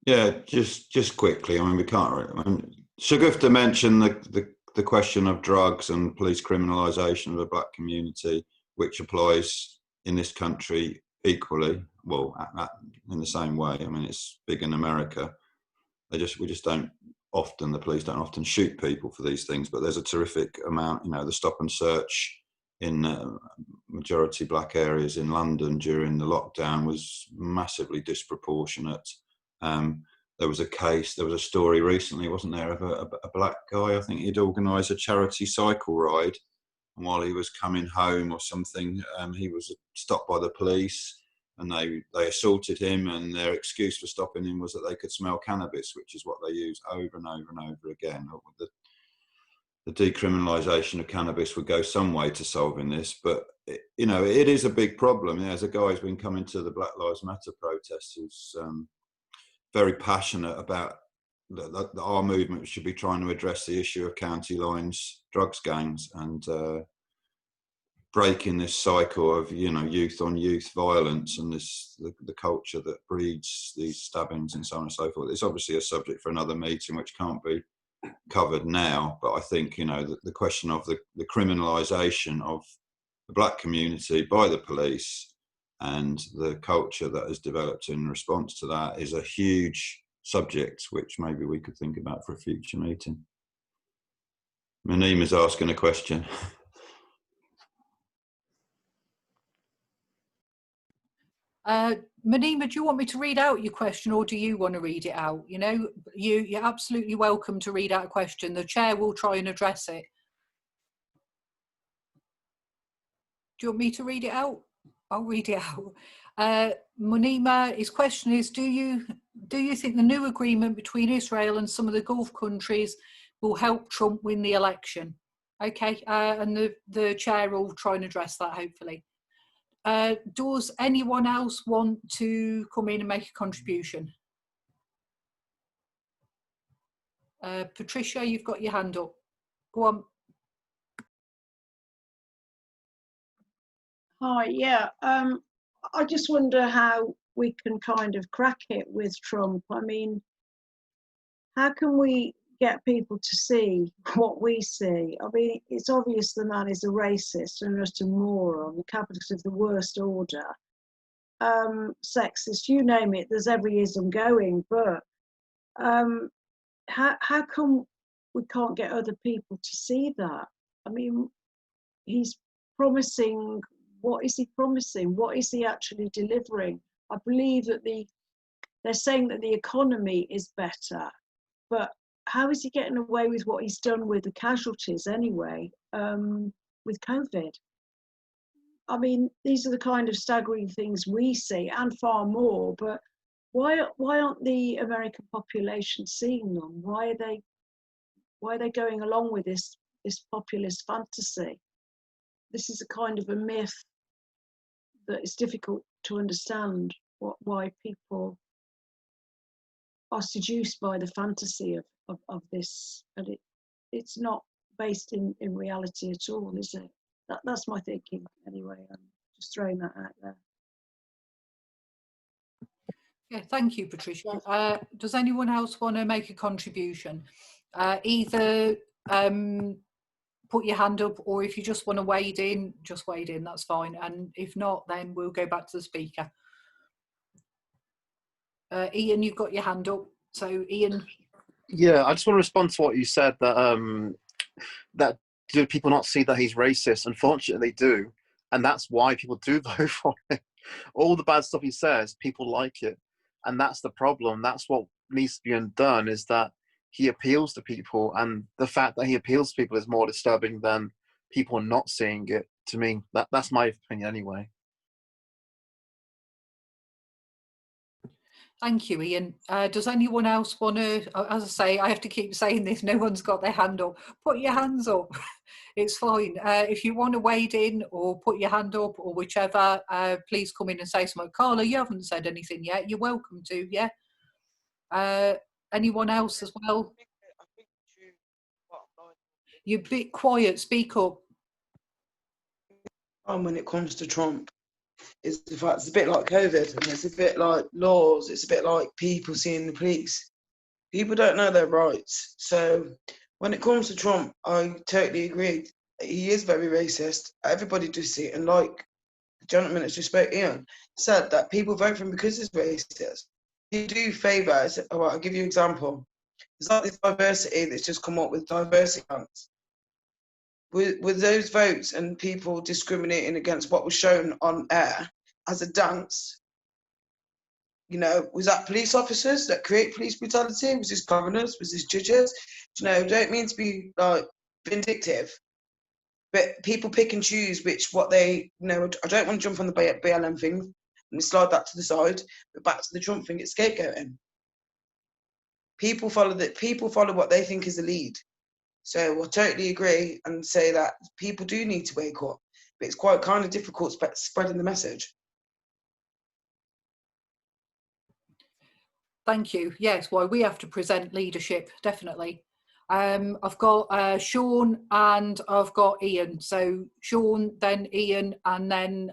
Yeah, just quickly. I mean, we can't. Shagufta mentioned the question of drugs and police criminalisation of the black community, which applies in this country equally. Well, in the same way. I mean, it's big in America. We just don't often. The police don't often shoot people for these things, but there's a terrific amount. You know, the stop and search in majority black areas in London during the lockdown was massively disproportionate. There was a story recently, wasn't there, of a black guy. I think he'd organised a charity cycle ride, and while he was coming home or something, he was stopped by the police, and they assaulted him, and their excuse for stopping him was that they could smell cannabis, which is what they use over and over and over again. The decriminalisation of cannabis would go some way to solving this, but it is a big problem. There's a guy who's been coming to the Black Lives Matter protests who's very passionate about that our movement should be trying to address the issue of county lines drugs gangs and breaking this cycle of youth on youth violence and the culture that breeds these stabbings and so on and so forth. It's obviously a subject for another meeting which can't be covered now, but I think the question of the criminalisation of the black community by the police and the culture that has developed in response to that is a huge subject which maybe we could think about for a future meeting. Maneem is asking a question. Manima, do you want me to read out your question, or do you want to read it out? You're absolutely welcome to read out a question. The chair will try and address it. Do you want me to read it out? I'll read it out. Munima, his question is, do you think the new agreement between Israel and some of the Gulf countries will help Trump win the election? Okay, and the chair will try and address that, hopefully. Does anyone else want to come in and make a contribution? Patricia, you've got your hand up. Go on. Hi, yeah. I just wonder how we can kind of crack it with Trump. I mean, how can we get people to see what we see? I mean, it's obvious the man is a racist and just a moron, the capitalist of the worst order, sexist, you name it, there's every ism going, but how come we can't get other people to see that? I mean, he's promising. What is he promising? What is he actually delivering? I believe that they're saying that the economy is better, but how is he getting away with what he's done with the casualties anyway, with COVID? I mean, these are the kind of staggering things we see, and far more. But why aren't the American population seeing them? Why are they going along with this populist fantasy? This is a kind of a myth that is difficult to understand. Why people are seduced by the fantasy of this, and it's not based in reality at all, is it? That's my thinking anyway. I'm just throwing that out there. Yeah, thank you, Patricia. Does anyone else want to make a contribution? Either put your hand up, or if you just want to wade in, just wade in, that's fine. And if not, then we'll go back to the speaker. Ian, you've got your hand up. So Ian. Yeah, I just want to respond to what you said, that that do people not see that he's racist? Unfortunately, they do, and that's why people do vote for him. All the bad stuff he says, people like it, and that's the problem. That's what needs to be undone, is that he appeals to people, and the fact that he appeals to people is more disturbing than people not seeing it. To me, that's my opinion anyway. Thank you, Ian. Does anyone else want to, as I say, I have to keep saying this, no one's got their hand up. Put your hands up. It's fine. If you want to wade in or put your hand up or whichever, please come in and say something. Carla, you haven't said anything yet. You're welcome to, yeah? Anyone else as well? You're a bit quiet, speak up. When it comes to Trump, is the fact it's a bit like COVID, and it's a bit like laws, it's a bit like people seeing the police. People don't know their rights. So when it comes to Trump, I totally agree. He is very racist. Everybody does see it. And like the gentleman that just spoke, Ian, said that people vote for him because he's racist. You do favour, I'll give you an example. It's like this diversity that's just come up with diversity grants. With those votes and people discriminating against what was shown on air as a dance, you know, was that police officers that create police brutality? Was this governors? Was this judges? You know, don't mean to be like vindictive, but people pick and choose what they, you know, I don't want to jump on the BLM thing and slide that to the side, but back to the Trump thing, it's scapegoating. People follow what they think is the lead. So I totally agree and say that people do need to wake up, but it's quite kind of difficult spreading the message. Thank you. Yes, well, we have to present leadership, definitely. I've got Sean and I've got Ian. So Sean, then Ian, and then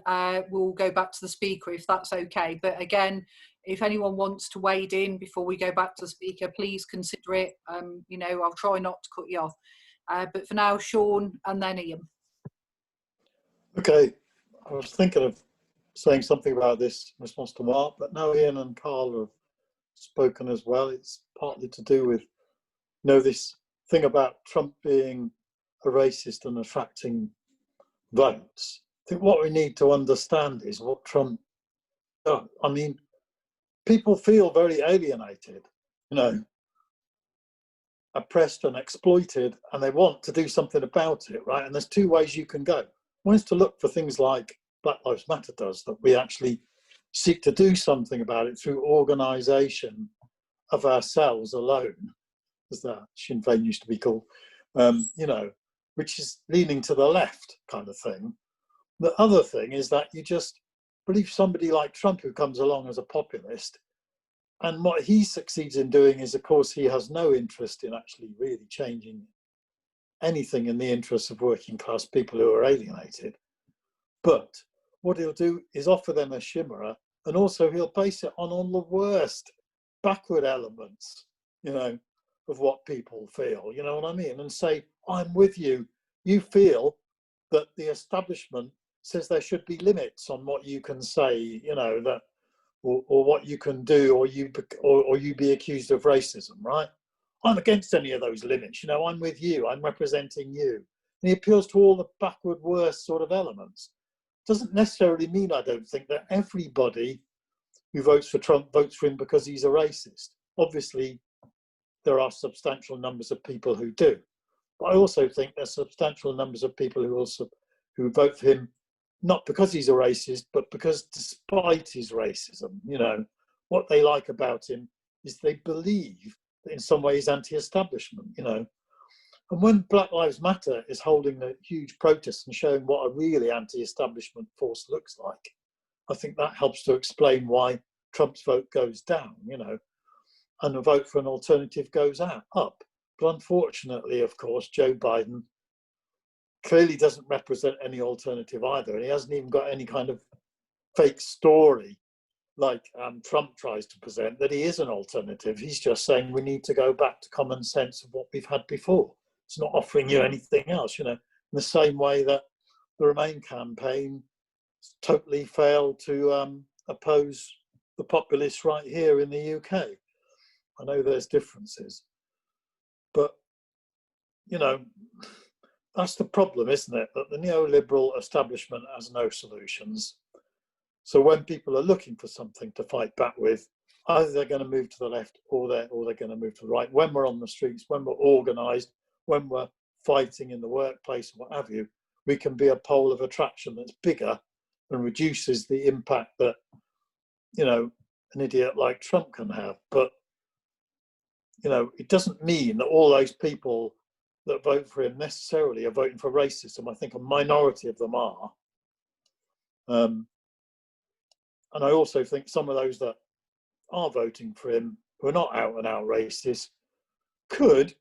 we'll go back to the speaker if that's okay. But again, if anyone wants to wade in before we go back to the speaker, please consider it. You know, I'll try not to cut you off. But for now, Sean and then Ian. Okay, I was thinking of saying something about this in response to Mark, but now Ian and Carl have spoken as well. It's partly to do with, you know, this thing about Trump being a racist and attracting votes. I think what we need to understand is what Trump does. I mean, people feel very alienated, you know, oppressed and exploited, and they want to do something about it, right? And there's two ways you can go. One is to look for things like Black Lives Matter does, that we actually seek to do something about it through organisation of ourselves alone, as that Sinn Féin used to be called, you know, which is leaning to the left kind of thing. The other thing is that you just believe somebody like Trump, who comes along as a populist, and what he succeeds in doing is, of course, he has no interest in actually really changing anything in the interests of working class people who are alienated. But what he'll do is offer them a chimera, and also he'll base it on all the worst backward elements, you know, of what people feel, you know what I mean? And say, I'm with you. You feel that the establishment says there should be limits on what you can say, you know, that, or what you can do, or you be accused of racism, right? I'm against any of those limits, you know, I'm with you, I'm representing you. And he appeals to all the backward worst sort of elements. Doesn't necessarily mean, I don't think, that everybody who votes for Trump votes for him because he's a racist. Obviously, there are substantial numbers of people who do. But I also think there's substantial numbers of people who vote for him, not because he's a racist, but because despite his racism, you know, what they like about him is they believe that in some ways anti-establishment, you know. And when Black Lives Matter is holding a huge protest and showing what a really anti-establishment force looks like, I think that helps to explain why Trump's vote goes down, you know, and the vote for an alternative goes up. But unfortunately, of course, Joe Biden clearly doesn't represent any alternative either. And he hasn't even got any kind of fake story like Trump tries to present, that he is an alternative. He's just saying we need to go back to common sense of what we've had before. It's not offering you anything else, you know, in the same way that the Remain campaign totally failed to oppose the populists right here in the UK. I know there's differences, but, you know, that's the problem, isn't it? That the neoliberal establishment has no solutions. So when people are looking for something to fight back with, either they're going to move to the left or they're going to move to the right. When we're on the streets, when we're organised, when we're fighting in the workplace, what have you, we can be a pole of attraction that's bigger and reduces the impact that, you know, an idiot like Trump can have. But, you know, it doesn't mean that all those people that vote for him necessarily are voting for racism. I think a minority of them are. And I also think some of those that are voting for him, who are not out and out racist, could,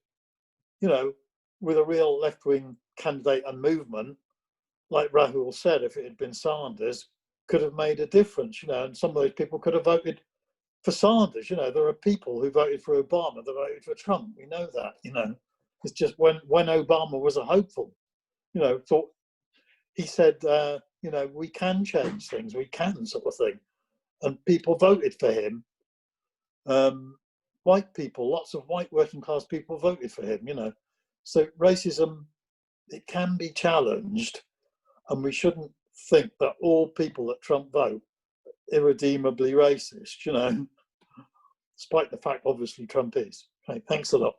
you know, with a real left-wing candidate and movement, like Rahul said, if it had been Sanders, could have made a difference, you know, and some of those people could have voted for Sanders. You know, there are people who voted for Obama that voted for Trump. We know that, you know. It's just when Obama was a hopeful, you know, thought, he said, you know, we can change things, we can, sort of thing. And people voted for him. White people, lots of white working class people voted for him, you know. So racism, it can be challenged, and we shouldn't think that all people that Trump vote are irredeemably racist, you know, despite the fact, obviously, Trump is. Okay, thanks a lot.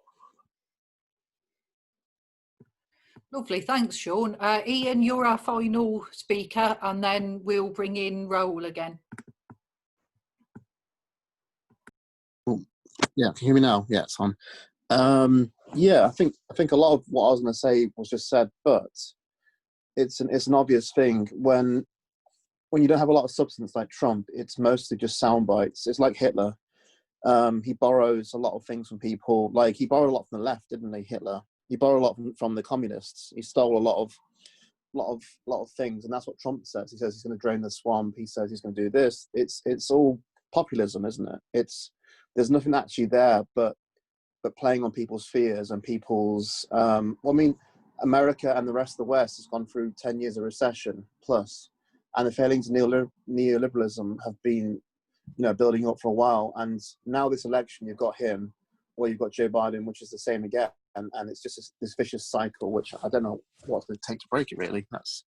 Lovely, thanks, Sean. Ian, you're our final speaker, and then we'll bring in Raoul again. Yeah, can you hear me now? Yeah, it's on. Yeah, I think a lot of what I was going to say was just said, but it's an obvious thing when you don't have a lot of substance like Trump. It's mostly just sound bites. It's like Hitler. He borrows a lot of things from people. Like, he borrowed a lot from the left, didn't he? Hitler. He borrowed a lot from the communists. He stole a lot of things, and that's what Trump says. He says he's going to drain the swamp. He says he's going to do this. It's all populism, isn't it? There's nothing actually there, but playing on people's fears and people's. Well, I mean, America and the rest of the West has gone through 10 years of recession plus, and the failings of neoliberalism have been, you know, building up for a while. And now this election, you've got him, or you've got Joe Biden, which is the same again. And it's just this vicious cycle, which I don't know what's going to take to break it, really. That's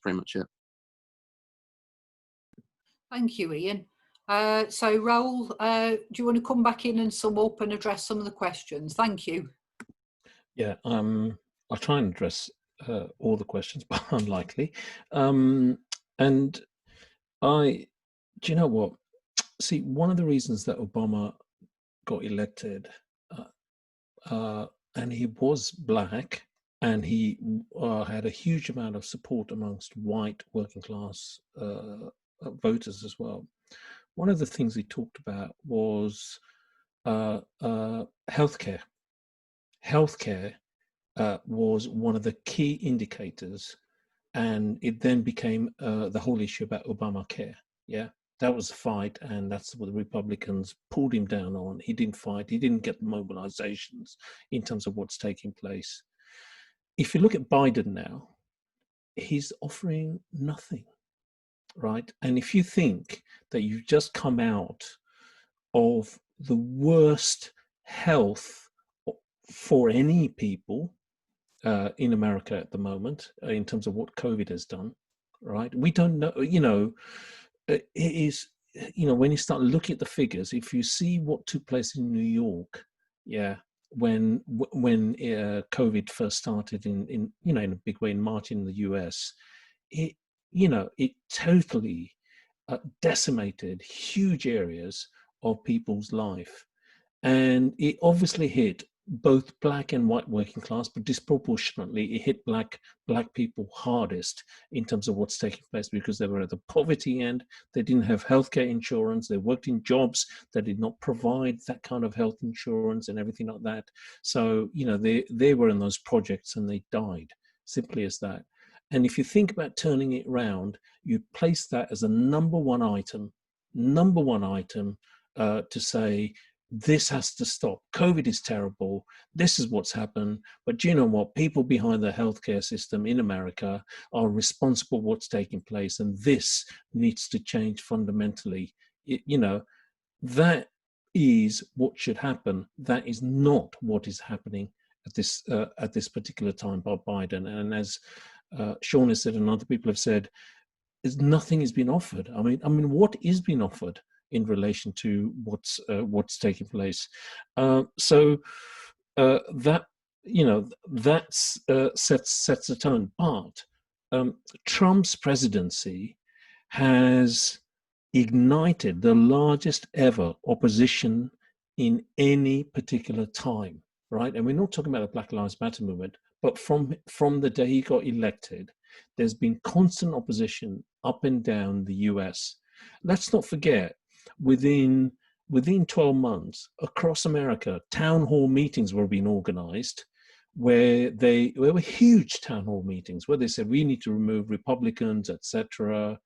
pretty much it. Thank you, Ian. So, Raoul, do you want to come back in and sum up and address some of the questions? Thank you. Yeah, I'll try and address all the questions, but unlikely. And do you know what? See, one of the reasons that Obama got elected, and he was black, and he had a huge amount of support amongst white working class voters as well. One of the things he talked about was healthcare. Healthcare was one of the key indicators, and it then became the whole issue about Obamacare. Yeah, that was the fight, and that's what the Republicans pulled him down on. He didn't fight. He didn't get the mobilizations in terms of what's taking place. If you look at Biden now, he's offering nothing, right? And if you think that you've just come out of the worst health for any people in America at the moment, in terms of what COVID has done, right? We don't know, you know, it is, you know, when you start looking at the figures, if you see what took place in New York, yeah, COVID first started in a big way in March in the US, it totally decimated huge areas of people's life, and it obviously hit both black and white working class, but disproportionately it hit black people hardest in terms of what's taking place, because they were at the poverty end. They didn't have healthcare insurance. They worked in jobs that did not provide that kind of health insurance and everything like that. So they were in those projects and they died, simply as that. And if you think about turning it around, you place that as a number one item to say, this has to stop. COVID is terrible. This is what's happened. But do you know what? People behind the healthcare system in America are responsible for what's taking place, and this needs to change fundamentally. That is what should happen. That is not what is happening at this particular time by Biden. And as Sean has said, and other people have said, nothing has been offered. I mean, what is being offered in relation to what's taking place? So that sets a tone. But Trump's presidency has ignited the largest ever opposition in any particular time, right? And we're not talking about the Black Lives Matter movement, but from the day he got elected, there's been constant opposition up and down the US. Let's not forget, within 12 months across America, town hall meetings were being organized where there were huge town hall meetings where they said we need to remove Republicans, etc.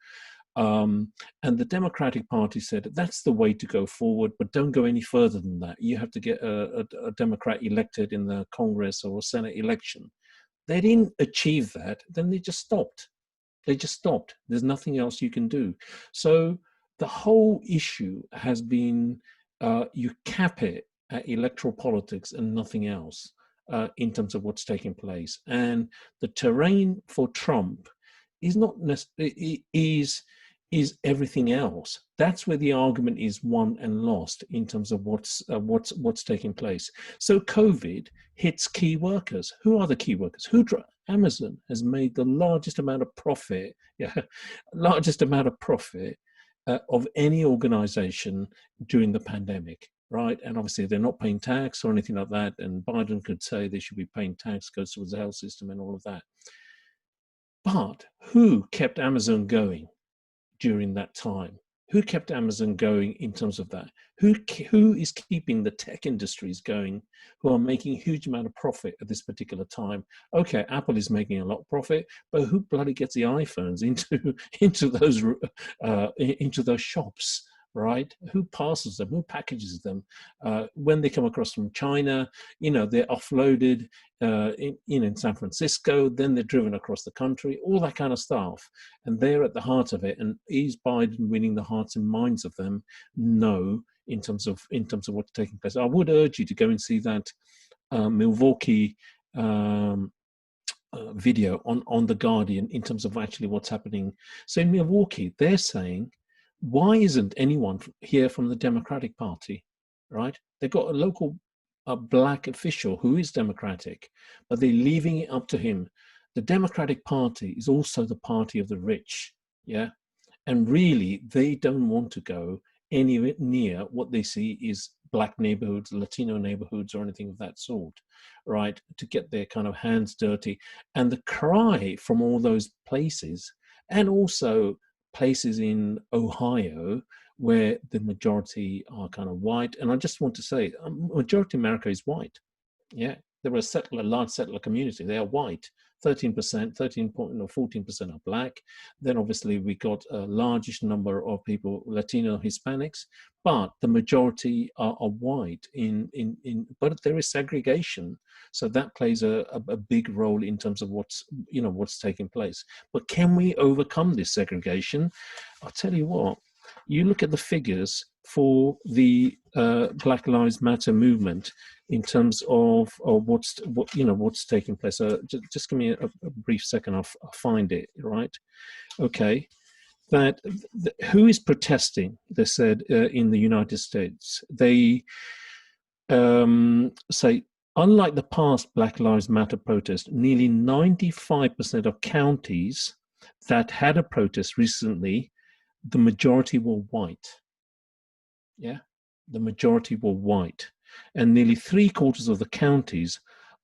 And the Democratic Party said that's the way to go forward, but don't go any further than that. You have to get a Democrat elected in the Congress or Senate election. They didn't achieve that, then they just stopped. There's nothing else you can do. So the whole issue has been you cap it at electoral politics and nothing else in terms of what's taking place. And the terrain for Trump is not necessarily is everything else. That's where the argument is won and lost in terms of what's taking place. So COVID hits key workers. Who are the key workers? Amazon has made the largest amount of profit, of any organization during the pandemic, right? And obviously they're not paying tax or anything like that. And Biden could say they should be paying tax, goes towards the health system and all of that. But who kept Amazon going during that time? Who kept Amazon going in terms of that? Who is keeping the tech industries going, who are making a huge amount of profit at this particular time? Okay, Apple is making a lot of profit, but who bloody gets the iPhones into those shops, right? Who parcels them? Who packages them? When they come across from China, they're offloaded in San Francisco, then they're driven across the country, all that kind of stuff. And they're at the heart of it. And is Biden winning the hearts and minds of them? No, in terms of what's taking place. I would urge you to go and see that Milwaukee video on The Guardian in terms of actually what's happening. So in Milwaukee, they're saying, why isn't anyone here from the Democratic Party, right? They've got a local black official who is Democratic, but they're leaving it up to him. The Democratic Party is also the party of the rich, yeah? And really, they don't want to go anywhere near what they see is black neighborhoods, Latino neighborhoods, or anything of that sort, right? To get their kind of hands dirty. And the cry from all those places, and also places in Ohio where the majority are kind of white. And I just want to say, majority of America is white. Yeah, there are a large settler community. They are white. 13%, 14% are black. Then obviously we got a largest number of people, Latino, Hispanics, but the majority are white. But there is segregation, so that plays a big role in terms of what's taking place. But can we overcome this segregation? I'll tell you what. You look at the figures for the Black Lives Matter movement in terms of what's taking place. Just give me a brief second. I'll find it. Right? Okay. Who is protesting? They said in the United States. They say unlike the past Black Lives Matter protest, nearly 95% of counties that had a protest recently, the majority were white. Yeah, the majority were white. And nearly 3/4 of the counties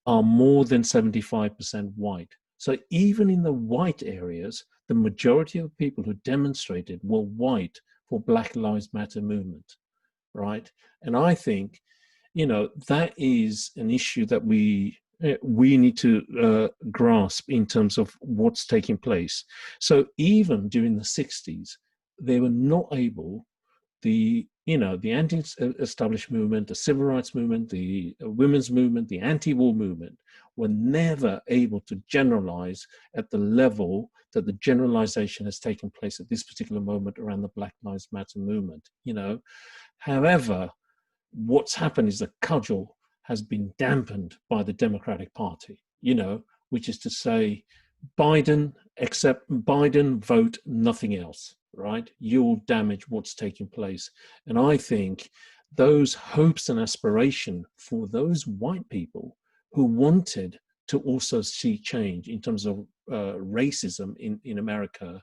are more than 75% white. So even in the white areas, the majority of people who demonstrated were white for Black Lives Matter movement, right? And I think, that is an issue that we need to grasp in terms of what's taking place. So even during the 60s, they were not able, the anti-establishment movement, the civil rights movement, the women's movement, the anti-war movement were never able to generalize at the level that the generalization has taken place at this particular moment around the Black Lives Matter movement. However, what's happened is the cudgel has been dampened by the Democratic Party, which is to say, Biden, vote, nothing else, right? You'll damage what's taking place. And I think those hopes and aspiration for those white people who wanted to also see change in terms of racism in America,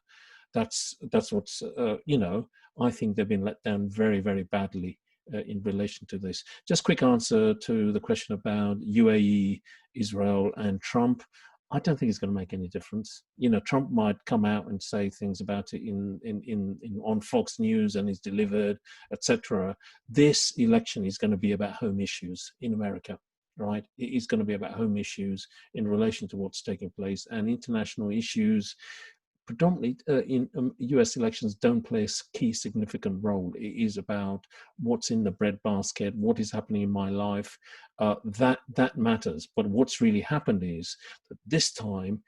that's what's, I think they've been let down very, very badly in relation to this. Just quick answer to the question about UAE, Israel, and Trump. I don't think it's going to make any difference. Trump might come out and say things about it on Fox News, and he's delivered, etc. This election is going to be about home issues in America, right? It is going to be about home issues in relation to what's taking place, and international issues predominantly in US elections don't play a key significant role. It is about what's in the breadbasket, what is happening in my life. That matters. But what's really happened is that this time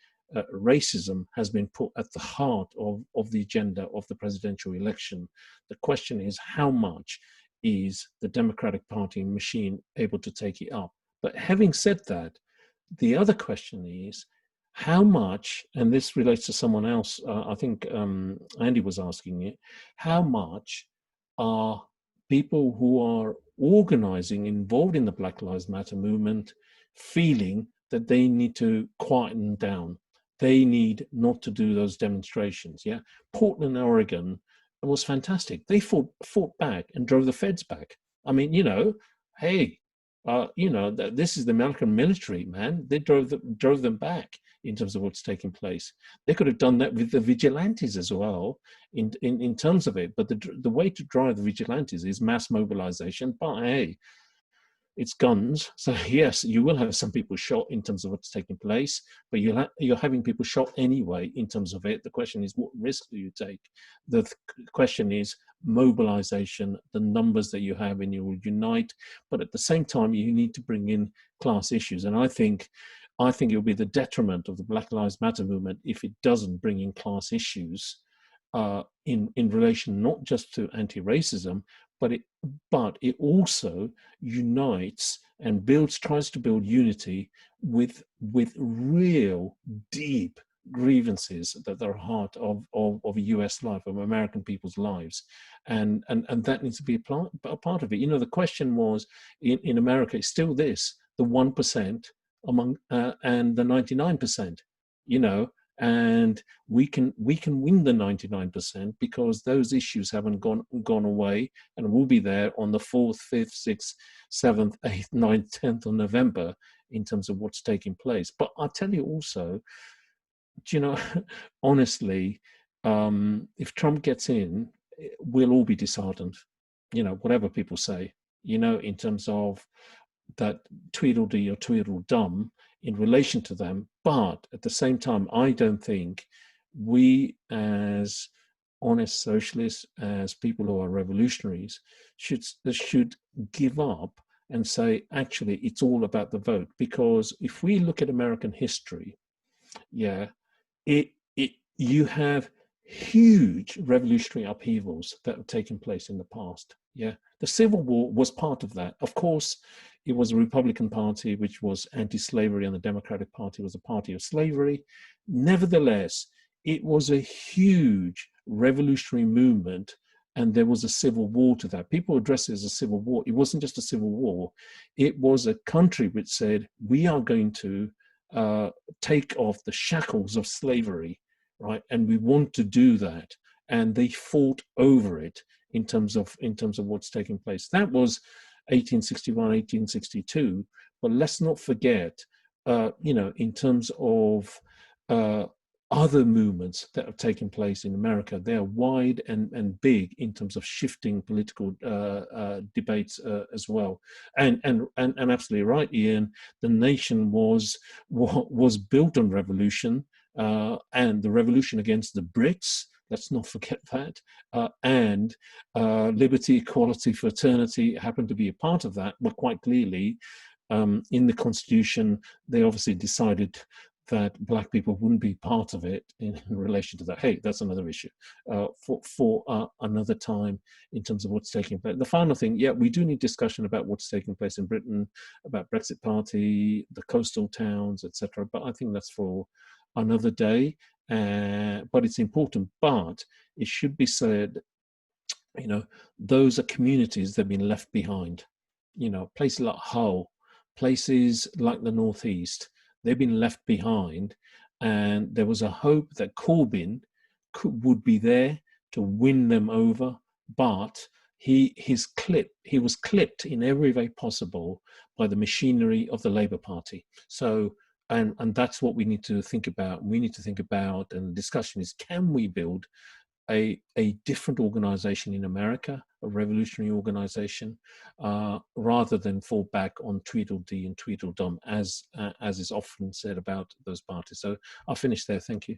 racism has been put at the heart of the agenda of the presidential election. The question is, how much is the Democratic Party machine able to take it up? But having said that, the other question is, how much, and this relates to someone else, I think Andy was asking it, how much are people who are organizing, involved in the Black Lives Matter movement, feeling that they need to quieten down? They need not to do those demonstrations, yeah? Portland, Oregon was fantastic. They fought back and drove the feds back. I mean, hey, this is the American military, man. They drove them back in terms of what's taking place. They could have done that with the vigilantes as well in terms of it. But the way to drive the vigilantes is mass mobilization. But hey, it's guns. So yes, you will have some people shot in terms of what's taking place, but you're having people shot anyway in terms of it. The question is, what risk do you take? The question is mobilization, the numbers that you have, and you will unite. But at the same time, you need to bring in class issues. And I think it will be the detriment of the Black Lives Matter movement if it doesn't bring in class issues in relation not just to anti-racism, but it also unites and tries to build unity with real deep grievances that are heart of US life, of American people's lives, and that needs to be a part of it. The question was in America, it's still this: the 1% among and the 99%, and we can win the 99% because those issues haven't gone away and will be there on the 4th, 5th, 6th, 7th, 8th, 9th, 10th of November in terms of what's taking place. But I'll tell you also, honestly, if Trump gets in, we'll all be disheartened, whatever people say, in terms of that Tweedledee or Tweedledum in relation to them. But at the same time, I don't think we as honest socialists, as people who are revolutionaries, should give up and say, actually, it's all about the vote. Because if we look at American history, you have huge revolutionary upheavals that have taken place in the past. The Civil War was part of that. Of course, it was a Republican Party which was anti-slavery, and the Democratic Party was a party of slavery. Nevertheless, it was a huge revolutionary movement and there was a civil war to that. People address it as a civil war. It wasn't just a civil war. It was a country which said, we are going to take off the shackles of slavery, right? And we want to do that. And they fought over it in terms of what's taking place. That was 1861, 1862. But let's not forget, in terms of other movements that have taken place in America, they are wide and big in terms of shifting political debates as well. And absolutely right, Ian. The nation was built on revolution, and the revolution against the Brits. Let's not forget that. And liberty, equality, fraternity happened to be a part of that. But quite clearly, in the Constitution, they obviously decided that black people wouldn't be part of it in relation to that. Hey, that's another issue for another time in terms of what's taking place. The final thing, yeah, we do need discussion about what's taking place in Britain, about Brexit Party, the coastal towns, etc. But I think that's for another day. But it's important. But it should be said, those are communities that have been left behind. Places like Hull, places like the Northeast, they've been left behind, and there was a hope that Corbyn would be there to win them over, but he was clipped in every way possible by the machinery of the Labour Party. So, and that's what we need to think about. We need to think about, and the discussion is, can we build a different organization in America, a revolutionary organization, rather than fall back on Tweedledee and Tweedledum, as is often said about those parties. So I'll finish there. Thank you.